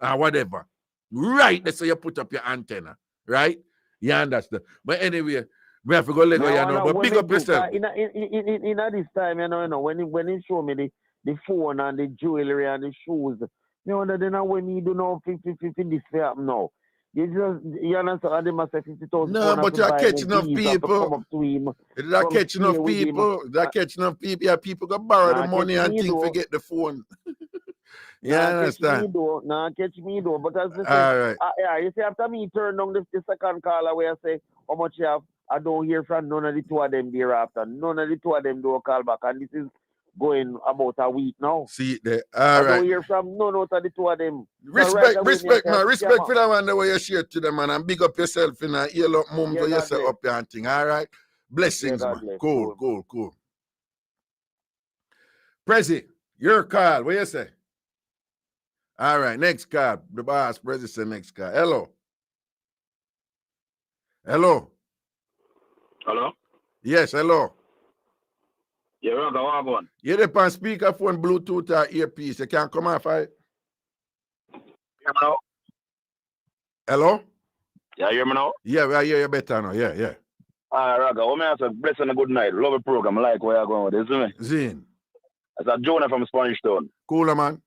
Speaker 3: or whatever, right? That's how you put up your antenna, right? You understand? But anyway, we have to go let go, you know, but big up yourself.
Speaker 6: In this time, you know, when he show me the phone and the jewelry and the shoes, you know, then when he do know 50 this fair up now. You understand? They must have 50,000.
Speaker 3: No, but you're catching enough people. You're catching enough people. You're catching enough people. Yeah, people go borrow the money and think forget the phone. You understand?
Speaker 6: Catch me though. But as I say,
Speaker 3: all right.
Speaker 6: Yeah, you see, after me turn down the second caller where I say, how much you have? I don't hear from none of the two of them thereafter. None of the two of them do call back. And this is going about a week now.
Speaker 3: See there.
Speaker 6: I don't hear from none of the two of them.
Speaker 3: Respect, man. Respect for that one the way you share to them, man. And big up yourself in a ear up moment where you set up your thing. All right. Blessings, man. Cool. Prezi, your call. What you say? All right, next call. The boss, Prezi say next call. Hello. Yes, hello.
Speaker 7: Yeah, Raga, what on?
Speaker 3: You depend on speakerphone, Bluetooth, or earpiece. You can't come off, right?
Speaker 7: Hear me now?
Speaker 3: Hello?
Speaker 7: Yeah, hear me now?
Speaker 3: Yeah, I hear you better now. Yeah.
Speaker 7: Raga, what may I say? Blessing a good night. Love the program. I like where you're going with this, isn't it?
Speaker 3: Zin.
Speaker 7: That's a Jonah from Spanish Town.
Speaker 3: Cool, man.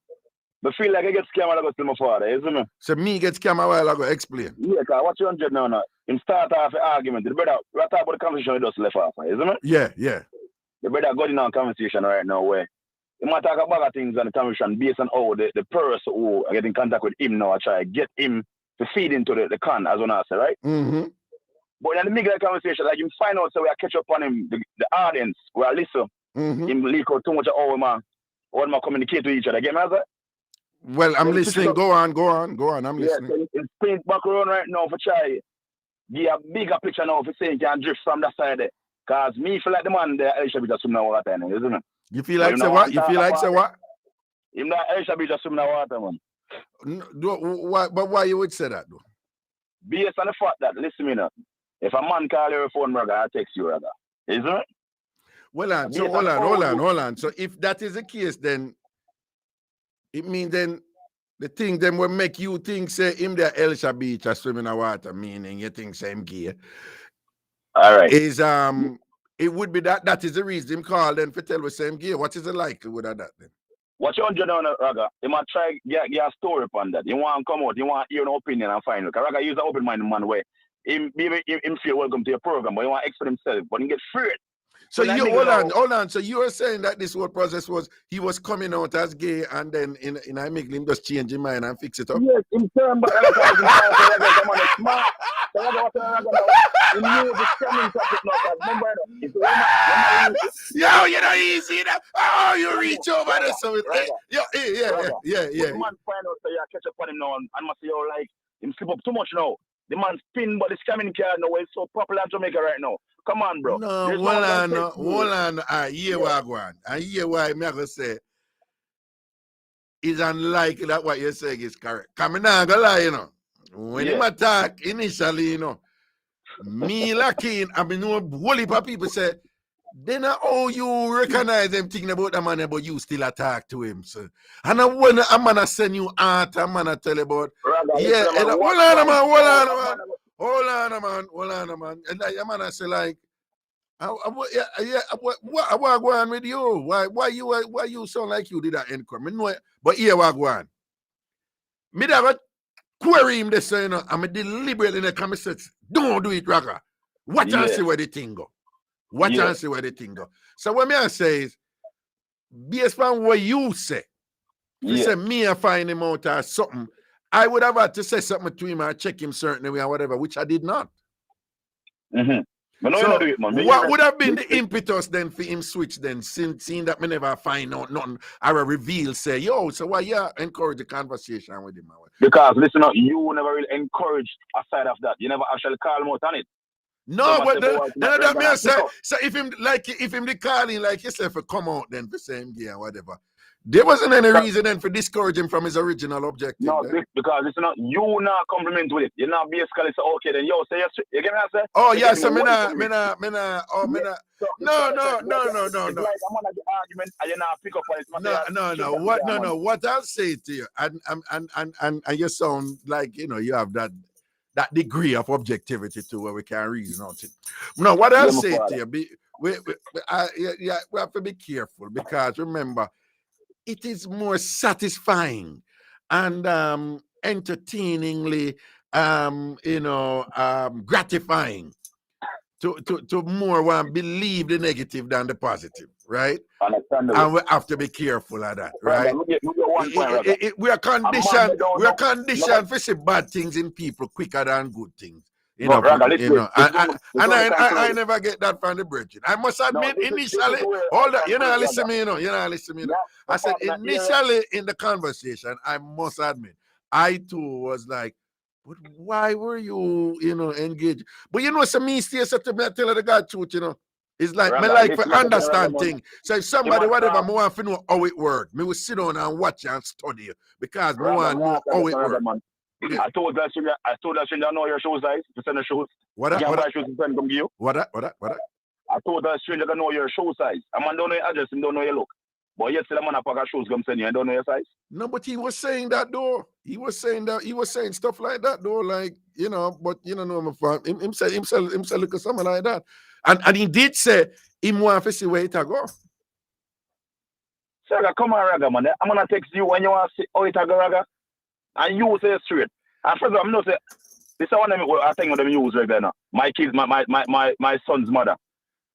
Speaker 7: I feel like I get scammed when I go to my father, isn't it?
Speaker 3: So me get scammed a while ago, explain.
Speaker 7: Yeah, because what you 100 now? Him start off the argument. The brother, we talk about the conversation he just left off, isn't it?
Speaker 3: Yeah.
Speaker 7: The brother got in on conversation right now where he might talk about things on the conversation based on how the person who get in contact with him now, I try to get him to feed into the con, as one I say, right?
Speaker 3: Mm-hmm.
Speaker 7: But in the middle of the conversation, like you find out so we catch up on him, the audience, we are listen, him leak out too much of how we communicate to each other. Get me, answer?
Speaker 3: Well, I'm listening. Go on. I'm listening.
Speaker 7: So it's paint back around right now for try. Give a bigger picture now for saying can drift from that side there. Because me feel like the man there, Elisha be just swimming in water, isn't it?
Speaker 3: You feel like say what? You feel like say what?
Speaker 7: Him that Elisha be just swimming in water, man.
Speaker 3: But why you would say that, though?
Speaker 7: Based on the fact that, listen me now, if a man call your phone, brother, I text you, brother. Isn't it?
Speaker 3: Well, so hold on. So if that is the case, then it means then the thing then will make you think say him there Elisha Beach are swimming in water, meaning you think same gear.
Speaker 7: All right.
Speaker 3: Is it would be that is the reason him call then for tell the same gear. What is the likelihood of that then?
Speaker 7: What you 100 on Raga? You might try get a story upon that. You want to come out, you want to hear an opinion and find it. Because Raga use an open minded man way. Him feel welcome to your program, but he want to explain himself, but he get feared.
Speaker 3: So you hold on. So you were saying that this whole process was he was coming out as gay and then in I make him just change his mind and fix it up.
Speaker 7: Yes, in terms of
Speaker 3: Yo, you know easy that. Oh, you reach over there so yeah.
Speaker 7: The man find out so you catch up on him now and must say like him slip up too much now. The man spin but the scamming card now is so popular in Jamaica right now. Come on, bro.
Speaker 3: No, hold on. I hear what I want. I hear why I'm going to say it's unlikely that what you're saying is correct. Come on, go lie, you know. When you attack initially, you know, me lacking, I mean, no whole heap of people say, then how you recognize them thinking about the man, but you still attack to him, sir. And when I'm going to send you art, I'm going to tell you about, hold on, man. hold on, man. And that man, I say like, what go on with you? Why you sound like you did that encore? Me know, but here what go on. Me never query him this, you know. I'm deliberate in the comment. Don't do it, Raga. Watch and see where the thing go. Watch and see where the thing go. So what me I say is, based on what you say, if you say me and find him out or something, I would have had to say something to him or check him certain way or whatever, which I did not. So what would have been the impetus then for him switch then, seeing that me never find out nothing or reveal, say, yo, so why you encourage the conversation with him?
Speaker 7: Because listen up, you never really encouraged aside of that. You never actually call him out on it.
Speaker 3: No, but that means say, so if him the calling like yourself for come out then for same gear or whatever. There wasn't any reason then for discourage him from his original objective.
Speaker 7: No,
Speaker 3: then.
Speaker 7: because listen up, you not compliment with it. You not basically say okay then yo say yes. You get me I say?
Speaker 3: Oh yeah, so no.
Speaker 7: Like I'm on the argument and you not pick up on it.
Speaker 3: No. What I'll say to you, and you sound like you know you have that degree of objectivity to where we can reason out it. No, what I'll say to you, we have to be careful because remember, it is more satisfying and entertainingly, gratifying to more one believe the negative than the positive, right? And we have to be careful of that, right? We are conditioned for see bad things in people quicker than good things. I never get that from the bridge. I must admit, initially, hold on, listen to me, I said, initially in the conversation, I must admit, I too was like, but why were you, engaged? But some me still said to me, I tell her the God truth, It's like, me like for understand things. So if somebody, whatever, me want to know how it works, me will sit down and watch and study because me want to know how it works.
Speaker 7: Yeah. I told that stranger know your shoe size to send the shoes.
Speaker 3: What?
Speaker 7: I told that stranger know your shoe size. A man don't know your address and don't know your look. But yet still a man a pack of shoes come send you and don't know your size.
Speaker 3: No, but he was saying that though. He was saying stuff like that though, like, but him say look at something like that. And he did say him want to see where it go.
Speaker 7: So come on, Raga, man. I'm gonna text you when you want to see how it go, Raga. And you say straight. And first of all, I'm not say this is one of them I think of them use regular now. My kids, my son's mother.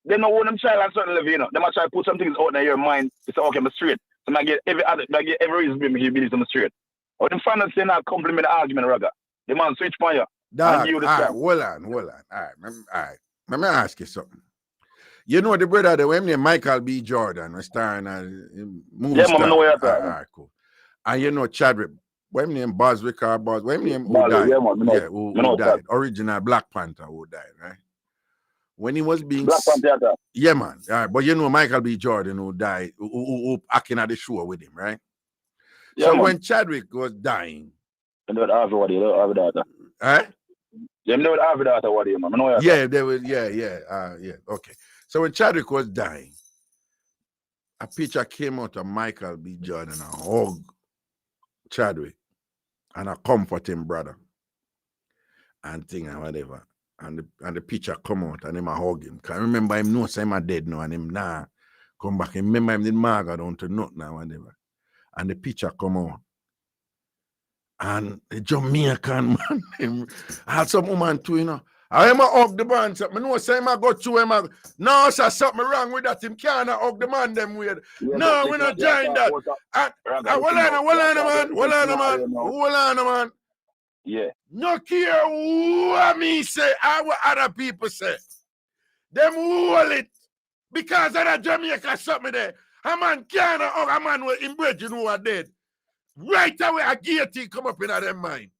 Speaker 7: They know when them child and certain level, They might try to put some things out in your mind. They say, okay, I'm straight. So I get every reason he believes I'm straight. Or them finally say not compliment the argument, Raga. The man switch on you.
Speaker 3: Dog, hold on. All right. Let me ask you something. You know the brother that when named Michael B. Jordan was starring a movie star.
Speaker 7: Know where
Speaker 3: all right, cool. And you know Chadwick. What name Boswick or Bos? What name who died? Who died? Original Black Panther who died, right? When he was being
Speaker 7: Black Panther.
Speaker 3: Yeah, man. All right, but you know Michael B. Jordan who died, who acting at the show with him, right? Yeah, so man. When Chadwick was dying,
Speaker 7: you know what that.
Speaker 3: Right?
Speaker 7: You know what you man.
Speaker 3: Yeah, they were. Yeah. Okay. So when Chadwick was dying, a picture came out of Michael B. Jordan and hugged Chadwick. And I comfort him, brother. And thing and whatever. And the picture come out and him I hug him. Cause I remember him know say I'm dead now and him nah come back. He remember him did maga down to nothing now whatever. And the picture come out. And the Jamaican man, him had some woman too, I am a hug the man. So I know say I go through him. No, sir, something wrong with that. Him can't hug the man them weird. No, we're not join that. Hold on, man.
Speaker 7: Yeah.
Speaker 3: No care what me say, or what other people say. Them hold it. Because of that Jamaica something there. A man can't hug a man with him brethren who are dead. Right away, a guillotine come up in them mind.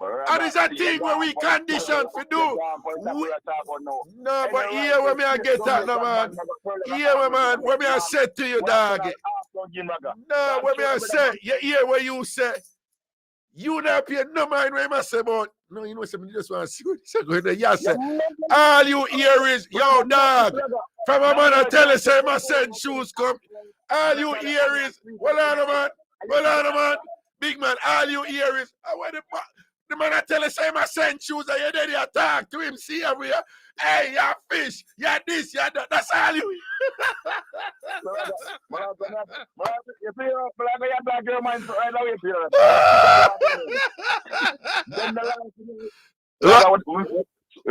Speaker 3: And it's a thing where we condition for do. No, but here where me I get that, no man. Here where man, where me I say to you, dog. No, where me I say, you hear what you say. You not pay no mind where I say about. No, you know something. You just want to see what you say. You say, all you hear is, yo, dog. From a man I tell you, say my send shoes come. All you hear is, well on man. Big man, all you hear is, The man I tell us him I send shoes and you did you talk to him, see everywhere. Hey, you're fish, you're this, you're that. That's all you.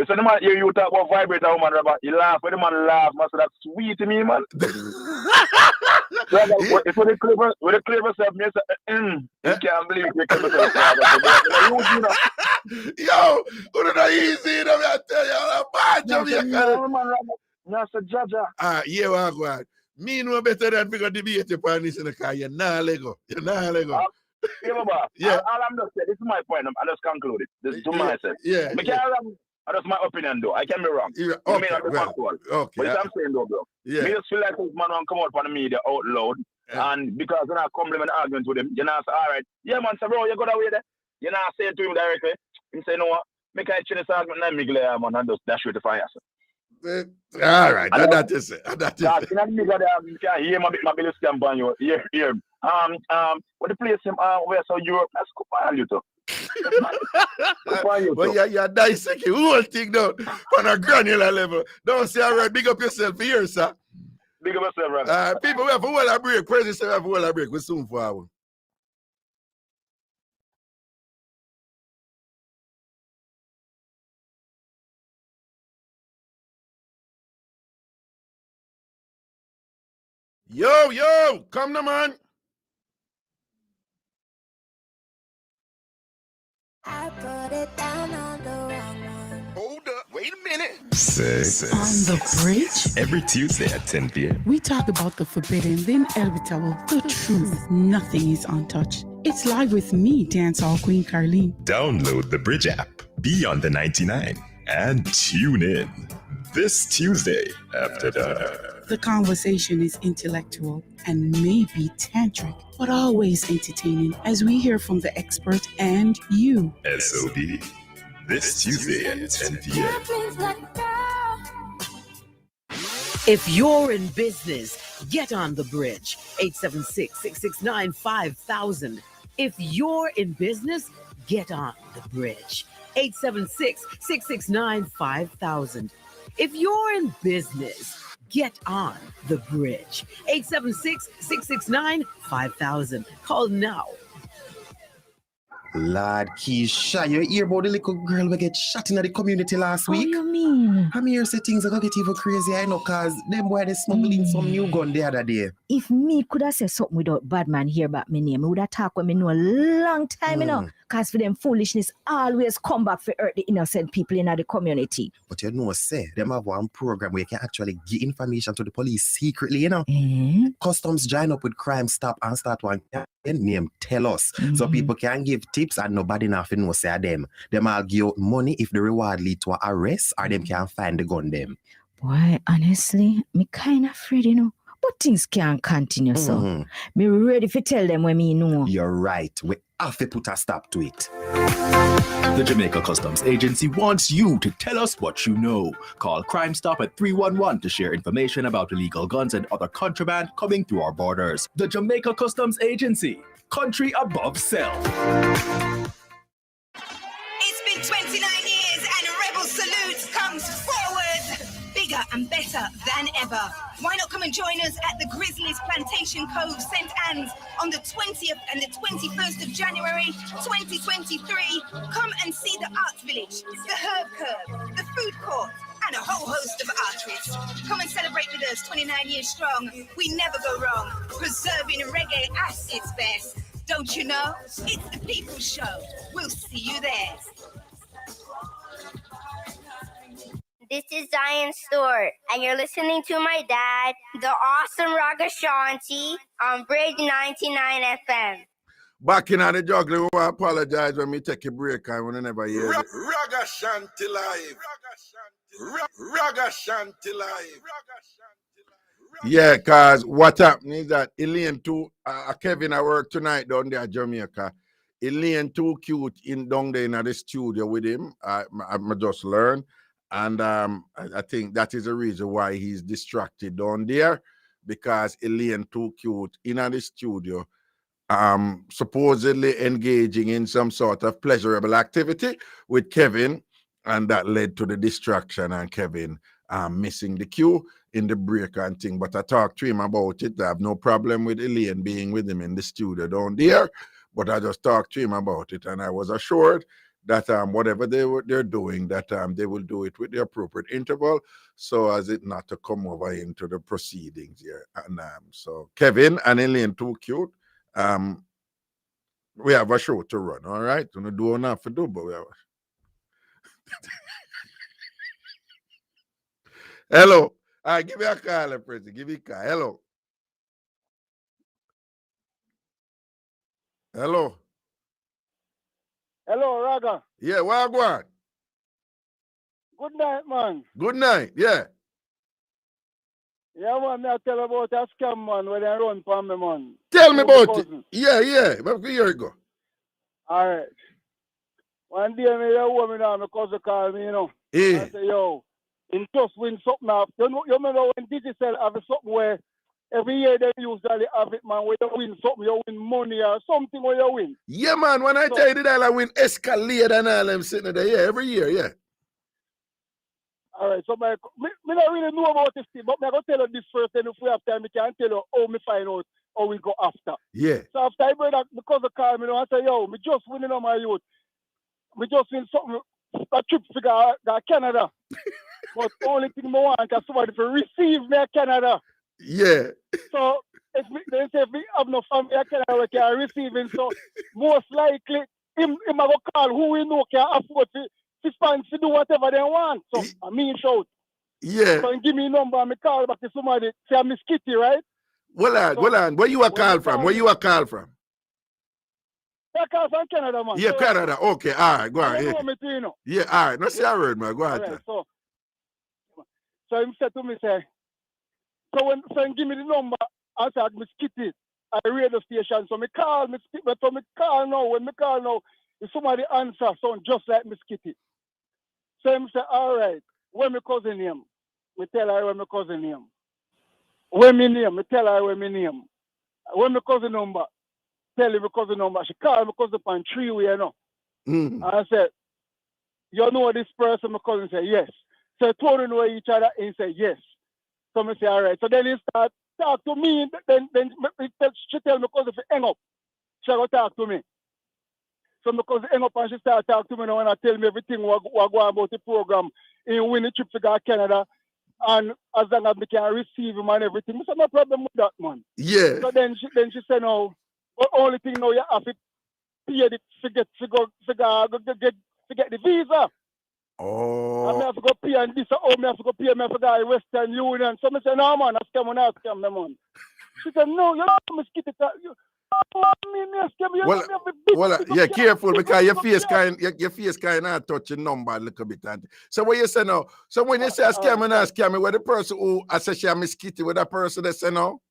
Speaker 7: So the man hear you talk about vibrator woman, Robert. He laugh, when the man laugh, man, so that's sweet to me, man. It's with the clever self, me say, you can't believe you can yourself.
Speaker 3: Yo, who not easy, you know, I tell you, I'm a bad Jamaican.
Speaker 7: That's a judge.
Speaker 3: Yeah, well, go on. Me know better than we got debate upon this in the car. You're not Lego. You're not Lego.
Speaker 7: Yeah. All I'm just saying, this is my point. I just conclude it. This is to myself.
Speaker 3: Yeah.
Speaker 7: That's my opinion, though. I can be wrong.
Speaker 3: Yeah, okay,
Speaker 7: okay. But I'm saying, though, bro.
Speaker 3: Yeah.
Speaker 7: Me just feel like this man won't come out on the media out loud. Yeah. And because when I compliment argument with him, you know, say, all right, yeah, man, so bro, you got away there. You know, I say to him directly. He say, no, make I change this argument, and I'm glad, man, and just dash with the fire.
Speaker 3: All right, that is it. That is it.
Speaker 7: You can hear my bill stamp on you. Here. What the place where so Europe, that's good for you too.
Speaker 3: Well, you're dissecting the whole thing down on a granular level. Don't say, all right, big up yourself here, sir.
Speaker 7: Big up yourself, brother.
Speaker 3: People, we have a whole break. Crazy say we have a whole break. We're soon for our. Yo, come now, man.
Speaker 8: I put it down on the wrong one.
Speaker 2: Hold up, wait a minute.
Speaker 9: On the bridge,
Speaker 10: Every Tuesday at 10 p.m.
Speaker 9: we talk about the forbidden, the inevitable, the truth. Nothing is untouched. It's live with me, dancehall queen Carlene.
Speaker 10: Download the Bridge app, be on the 99, and tune in this Tuesday after dark.
Speaker 9: The conversation is intellectual and maybe tantric, but always entertaining as we hear from the expert and you.
Speaker 10: SOB, this Tuesday at 10 p.m.
Speaker 11: If you're in business, get on the bridge. 876-669-5000. If you're in business, get on the bridge. 876-669-5000. If you're in business, get on the bridge. 876-669-5000. Call now.
Speaker 12: Lord Keisha, you hear about the little girl we get shot in the community last week?
Speaker 8: What do you mean?
Speaker 12: I'm here say things are gonna get even crazy, I know, cause them boy they smuggling some new gun the other day.
Speaker 8: If me could have said something without bad man hear about my name, I would have talked with me know a long time, you know. Cause for them foolishness always come back for hurt the innocent people in the community.
Speaker 12: But you know, say, them have one program where you can actually give information to the police secretly, you know. Customs join up with Crime Stop and start one name Tell Us. So people can give tips and nobody nothing know say them. Them all give out money if the reward lead to an arrest or them can find the gun them.
Speaker 8: Boy, honestly, me kind of afraid, you know. But things can't continue, so. Me ready to tell them when me know.
Speaker 12: You're right. We have to put a stop to it.
Speaker 10: The Jamaica Customs Agency wants you to tell us what you know. Call Crime Stop at 311 to share information about illegal guns and other contraband coming through our borders. The Jamaica Customs Agency, country above self.
Speaker 13: It's been 29 years and Rebel Salute comes forward, bigger and better than ever. Why not come and join us at the Grizzlies Plantation Cove, St. Anne's on the 20th and the 21st of January 2023. Come and see the Arts Village, the Herb Curve, the Food Court, and a whole host of artists. Come and celebrate with us 29 years strong. We never go wrong, preserving reggae at its best. Don't you know? It's the People's Show. We'll see you there.
Speaker 14: This is Zion Stewart, and you're listening to my dad, the awesome Ragashanti, on Bridge 99 FM.
Speaker 3: Back in on the juggling, we apologize when we take a break. I want to never hear it.
Speaker 2: Ragashanti live. Ragashanti live.
Speaker 3: Yeah, cause what happened is that Elaine too, Kevin I work tonight down there at Jamaica. Elaine too cute down there in the studio with him. I just learned. And I think that is the reason why he's distracted down there, because Elaine too cute in the studio supposedly engaging in some sort of pleasurable activity with Kevin, and that led to the distraction and Kevin missing the cue in the break and thing. But I talked to him about it. I have no problem with Elaine being with him in the studio down there, but I just talked to him about it, and I was assured that whatever they're doing, that they will do it with the appropriate interval, so as it not to come over into the proceedings here. And so Kevin and Elaine, too cute. We have a show to run, all right? We're not doing enough to do, but we have. Hello. All right, give me a call, President. Give me a call. Hello. Hello.
Speaker 15: Hello, Raga.
Speaker 3: Yeah, what go on?
Speaker 15: Good night, man.
Speaker 3: Good night, yeah.
Speaker 15: Yeah, man, I tell about a scam, man, when they run for me, man.
Speaker 3: Tell me about it. Yeah. But here you go.
Speaker 15: All right. One day, me a woman now, my cousin call me, you know.
Speaker 3: Yeah.
Speaker 15: I say, yo, in just win something up. You remember when Digicel have something where every year they usually have it, man, where you win something, you win money or something where you win.
Speaker 3: Yeah, man, when I tell you that I win Escalade and all them sitting there, yeah, every year, yeah.
Speaker 15: All right, so me don't really know about this thing, but I'm going to tell you this first, and if we have time, I can tell you how me find out how we go after.
Speaker 3: Yeah.
Speaker 15: So after I bring that, because of call me, I say, yo, me just winning on my youth. Me just win something, a trip to Canada. But the only thing I want is somebody to receive me at Canada.
Speaker 3: Yeah.
Speaker 15: So they say if we have no family at Canada, we can receive him. So most likely, him I go call who we know can afford to spend to do whatever they want. So I mean shout.
Speaker 3: Yeah.
Speaker 15: So give me a number and me call back to somebody, say I'm Miss Kitty, right?
Speaker 3: Well on. Where you a call from? Where you a call from?
Speaker 15: I call from Canada, man.
Speaker 3: Yeah, Canada. Okay, all right, go on.
Speaker 15: Yeah.
Speaker 3: Yeah, all right. No, say a word, man. Go on.
Speaker 15: Right, so he said to me, say, so he give me the number, I said, Miss Kitty, at the radio station. So me call Miss Kitty, but me call now, if somebody answer, sound just like Miss Kitty. So he say, all right, where my cousin name? Me tell her where my cousin name. Where me name? Me tell her where me name. Where my cousin number? Tell her my cousin number. She call my cousin on 3-way, you know. And I said, you know this person? My cousin said, yes. So I told him know each other, and he said, yes. So I say, all right. So then he start talk to me. Then she tell me cousin to hang up. She go talk to me. So my cousin hang up and she start talk to me now and I tell me everything what go on about the program. He win the trip to go to Canada. And as long as we can receive him and everything. So no problem with that, man.
Speaker 3: Yeah.
Speaker 15: So then she said, no, the only thing now you have to pay to get the visa.
Speaker 3: Oh.
Speaker 15: I have to go pay and this, I have to go pay, I have to go to Western Union. So I say, no, man, I scam, man. She said, no, you don't mosquito.
Speaker 3: Yeah, careful because your face kind of touch your number a little bit. So what you say now? So when you say a scam and a scam, where the person who I say she a mosquito, with that person they say no?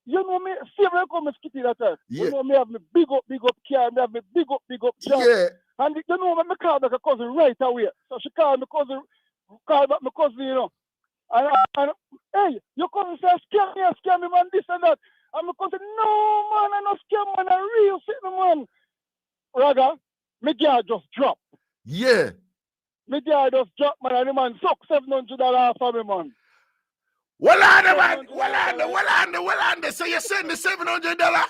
Speaker 15: You know me, favorite mosquito that time.
Speaker 3: Yeah.
Speaker 15: You know me have me big up care, me have me big up job.
Speaker 3: Yeah.
Speaker 15: And you know me call back a cousin right away. So she call back my cousin, you know. And hey, your cousin says scam me, man, this and that. And my cousin, no, man, I'm not scam, man, I'm real sitting, man. Raga, me gear just drop.
Speaker 3: Yeah.
Speaker 15: Me gear just drop, man, and the man suck $700 for me, man.
Speaker 3: Well on. So you send the $700?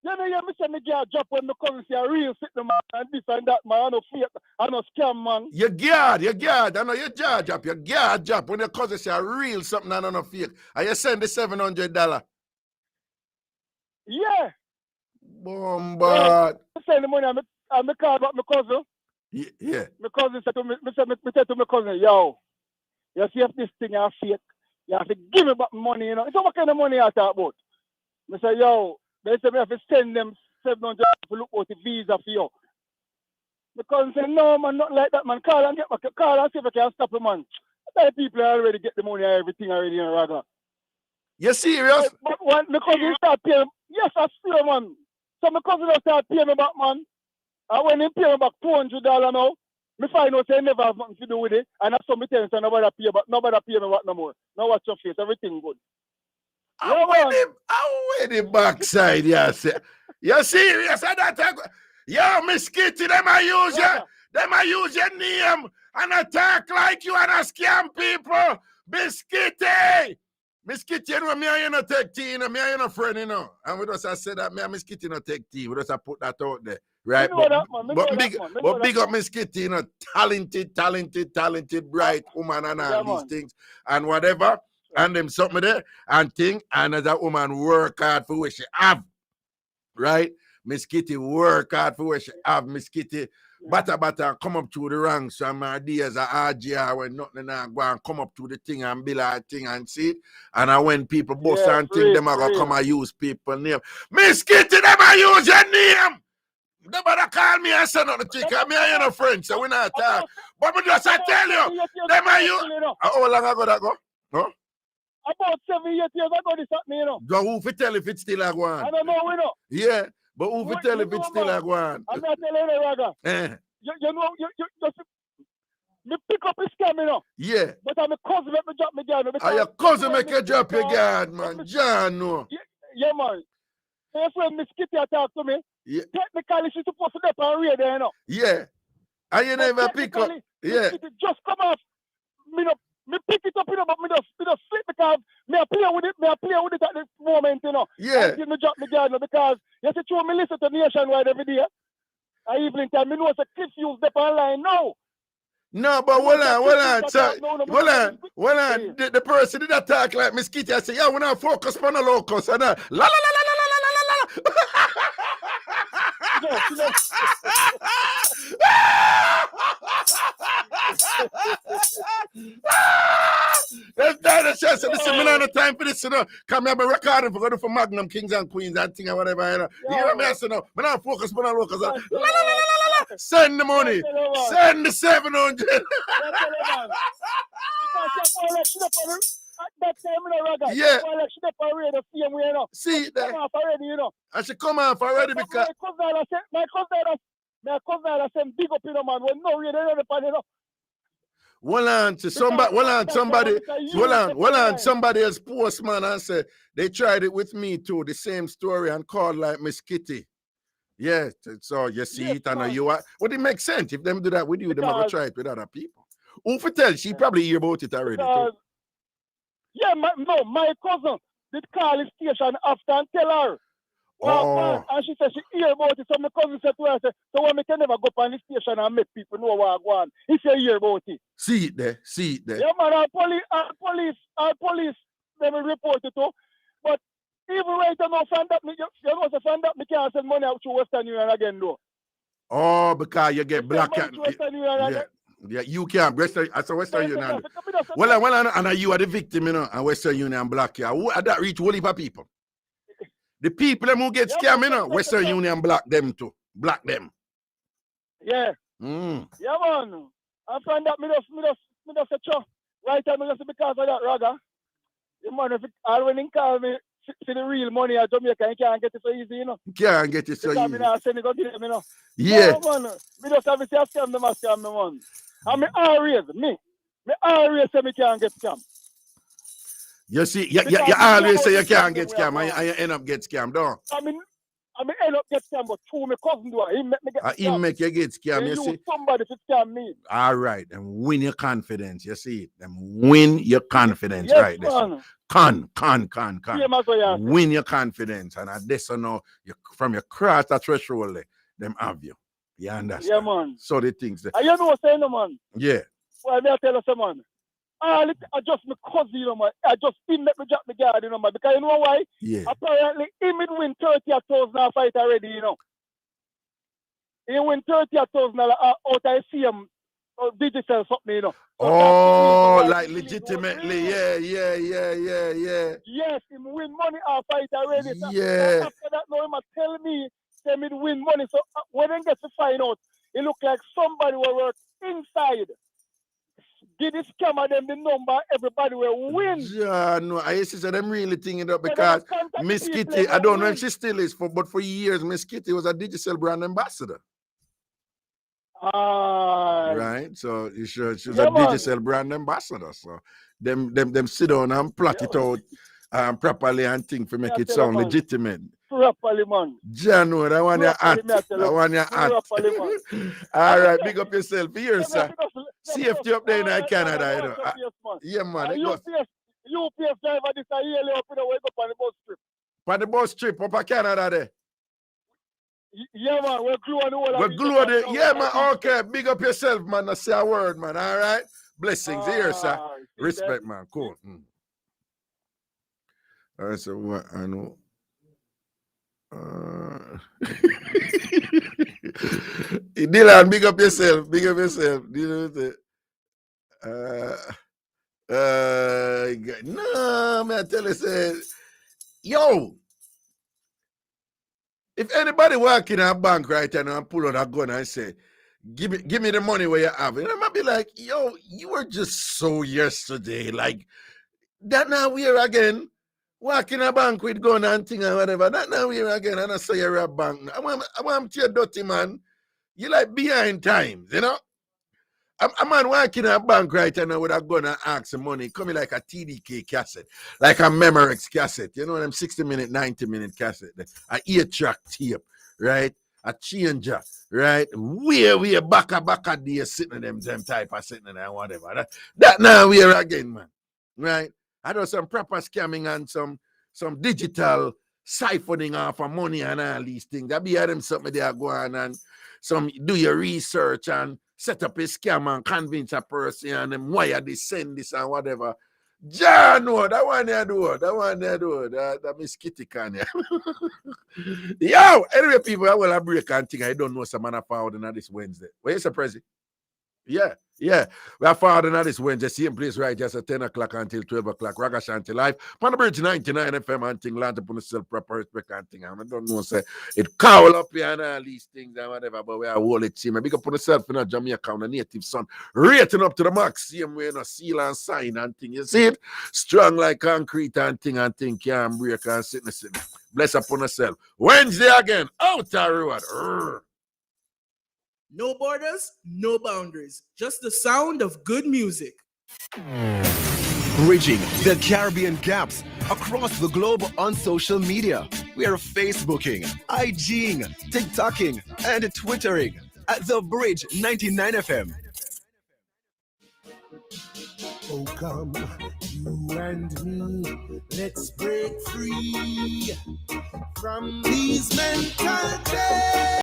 Speaker 15: Yeah, me say me gear drop when me cousin say a real sitting, man, and this and that, man, I no fake, I no scam, man.
Speaker 3: Your guard. I know your jaw drop. Your guard drop when your cousin say a real something and no fake. And you send the $700.
Speaker 15: Yeah.
Speaker 3: Bombard.
Speaker 15: I send the money and me call back my cousin.
Speaker 3: Yeah.
Speaker 15: My cousin said to me, me said to my cousin, yo, you see if this thing is fake, you have to give me back money, you know. It's what kind of money I talk about. I say, yo, they say me have to send them $700 to look out the visa for you. My cousin said, no, man, not like that, man. Call and see if I can stop him, man. I tell people already get the money and everything already in Raga.
Speaker 3: You serious?
Speaker 15: But when my cousin start paying, yes, I swear, man. So my cousin start paying me back, man. And when he pay me back $200 now, me find out say never have nothing to do with it. And that's what me tell you, so nobody pay me back no more. Now watch your face, everything good.
Speaker 3: Where the backside, yes. You serious? Yo, Miss Kitty, them I use your name and attack like you and a scam people. Miss Kitty! Miss Kitty, you know, me and you no take tea, you know, me and you no friend, you know. And we just say that me and Miss Kitty no take tea. We just put that out there. Right? But big up Miss Kitty, you know, talented, bright woman and all these things. And whatever. And them something there and thing. And as a woman work hard for what she have. Right? Miss Kitty work hard for what she have. Miss Kitty Bata come up to the ranks. So my ideas are RGR when nothing go and come up to the thing and build a thing and see it. And when people bust and think them are gonna come and use people name. Miss Kitty, them are use your name. Nobody call me and say nothing to you. Me and you no friends, so we not talk. But me just I tell you, them are you. How long ago that go? No?
Speaker 15: About 7 years ago, this happened, you know.
Speaker 3: Who fi tell if it's still a go on?
Speaker 15: I don't know, we know.
Speaker 3: Yeah, but who fi tell if it's still a go on?
Speaker 15: I'm not telling you, Raga. You know, me pick up his scam, you know.
Speaker 3: Yeah.
Speaker 15: But I'm a cousin make me drop me guard.
Speaker 3: Your cousin make you drop your guard, man. John, no.
Speaker 15: Yeah, man. My friend Miss Kitty talk to me.
Speaker 3: Yeah.
Speaker 15: Technically, she's supposed to be on radio, you know.
Speaker 3: Yeah. And you never pick up. Yeah.
Speaker 15: Just come off. Me pick it up, you know, but me just slip because me a play with it at this moment, you know.
Speaker 3: Yeah.
Speaker 15: Until me drop me guard, you know, because you see, true, me listen to Nationwide every day. At evening time, me know it's a clip use them online now.
Speaker 3: No, but hold on. The person did not talk like Miss Kitty. I say, yeah, we're not focus on the locals. And la la la la la la la la. Listen, we don't have time for this, you know. Come here, I'm recording for going for Magnum, Kings and Queens, and thing and whatever, you know. You hear me, you know? We don't focus on the locals. La la la la la la. Send the money. Send the 700. Yeah. See that? I should come off already because
Speaker 15: my cousin send big up, you know, man. When no really you know.
Speaker 3: Somebody else post, man, and say they tried it with me too, the same story, and called like Miss Kitty. Yeah, so you see it, and you are. Well, it makes sense if them do that with you, they might try it with other people. Who for tell? She probably hear about it already.
Speaker 15: Yeah, my cousin did call the station after and tell her. And she said she hear about it. So my cousin said to her, so why me can never go up on the station and make people know what I want. He said hear about it.
Speaker 3: See it there.
Speaker 15: Yeah, man, our police, they will report it too. But even right now, find that me can't send money out to Western Union again, though.
Speaker 3: Oh, because you get black and yeah, you can't. Western Union. Well, and you are the victim, you know, and Western Union black you. That reach whole heap of people. The people them who get scammed, you know, Western Union block them too. Block them.
Speaker 15: Yeah. Yeah, man. I find that me just a show. Right now, just because of that, Raga. The man, if when he call me, see the real money at Jamaica, you can't get it so easy, you know.
Speaker 3: Can't get it so easy.
Speaker 15: Because I send it go give them, you know.
Speaker 3: Yeah.
Speaker 15: No, man. Me just have to say scam them, man. And me always say me can't get scam.
Speaker 3: You see, you always say you can't get scam, and you end up get scammed, don't you?
Speaker 15: I mean, end up get scammed, but two my cousin do it. He make me get scammed.
Speaker 3: He make you get scammed, you see.
Speaker 15: Somebody to scam me.
Speaker 3: All right, and win your confidence, you see. Them win your confidence, yes, right there. Con. Win your confidence, and at this, you know, from your cross that threshold, them have you. You understand?
Speaker 15: Yeah, man.
Speaker 3: So the things that.
Speaker 15: You know what I'm saying, man?
Speaker 3: Yeah.
Speaker 15: Well, I tell you, man. I just my cousin, you know, man. I just didn't let me drop the guard, you know, man. Because you know why?
Speaker 3: Yeah.
Speaker 15: Apparently, he would win 30,000 fight already, you know. He win 30,000 out of CM digital something, you know.
Speaker 3: So like legitimately, yeah.
Speaker 15: Yes, he win money out fight already.
Speaker 3: Yeah.
Speaker 15: So after that, now he must tell me they will win money. So when they get to find out, it look like somebody will work inside. Give this scammer them the number, everybody will win.
Speaker 3: Yeah, no, I used to say them really thinking it up because Miss Kitty, I don't know if she still is, but for years, Miss Kitty was a digital brand ambassador. Right, so she was a digital brand ambassador. So them sit down and plot it out properly and thing to make it sound legitimate.
Speaker 15: Properly, man.
Speaker 3: Jano, that one you're at. That one you're at. All right, big up yourself. Here, sir. Safety up there in Canada, you know. Yeah, man.
Speaker 15: UPS driver this a yearly up in the wake up on the bus trip.
Speaker 3: On the bus trip up to Canada there.
Speaker 15: Yeah, man. We're glue on the wall.
Speaker 3: We're glue on the. Yeah, man. Okay. Big up yourself, man. I say a word, man. All right. Blessings. Here, sir. Respect, man. Cool. All right, so what I know. Dylan, big up yourself. Big up yourself. No, man, I tell you, say, yo, if anybody walk in a bank right now and pull out a gun and say, give me the money where you have it, I might be like, yo, you were just so yesterday, like that now we're again. Walk in a bank with gun and thing and whatever. That now we're again, and I say you're a bank. I want to you dirty man. You like behind times, you know? A man walking in a bank right now with a gun and ask for money, coming like a TDK cassette, like a Memorex cassette, you know, them 60-minute, 90-minute cassette, a 8-track tape, right? A changer, right? We back there sitting in them type of sitting there and whatever. That now we're again, man, right? I do some proper scamming and some digital siphoning off of money and all these things. I be them something they are going and some do your research and set up a scam and convince a person and them wire this, send this and whatever. John, no, that one they do. That Miss Kitty can Yo, anyway, people, I will break and think I don't know some man of forward on this Wednesday. Where is the president? Yeah. We are forward on this Wednesday, same place right just at 10 o'clock until 12 o'clock. Ragashanti live. On the bridge 99 FM and thing, land upon the self proper respect and thing. I don't know, say it cowl up here and all these things and whatever, but we are all it team. Big up on the self in a Jamaica and a native son. Rating up to the max, same way, seal and sign and thing. You see it? Strong like concrete and thing can't break and sit. Bless upon yourself. Wednesday again, out the road.
Speaker 16: No borders, no boundaries, just the sound of good music.
Speaker 10: Bridging the Caribbean gaps across the globe on social media. We are Facebooking, IGing, TikToking, and Twittering at The Bridge 99 FM.
Speaker 17: Oh, come, you and me, let's break free from these mental chains.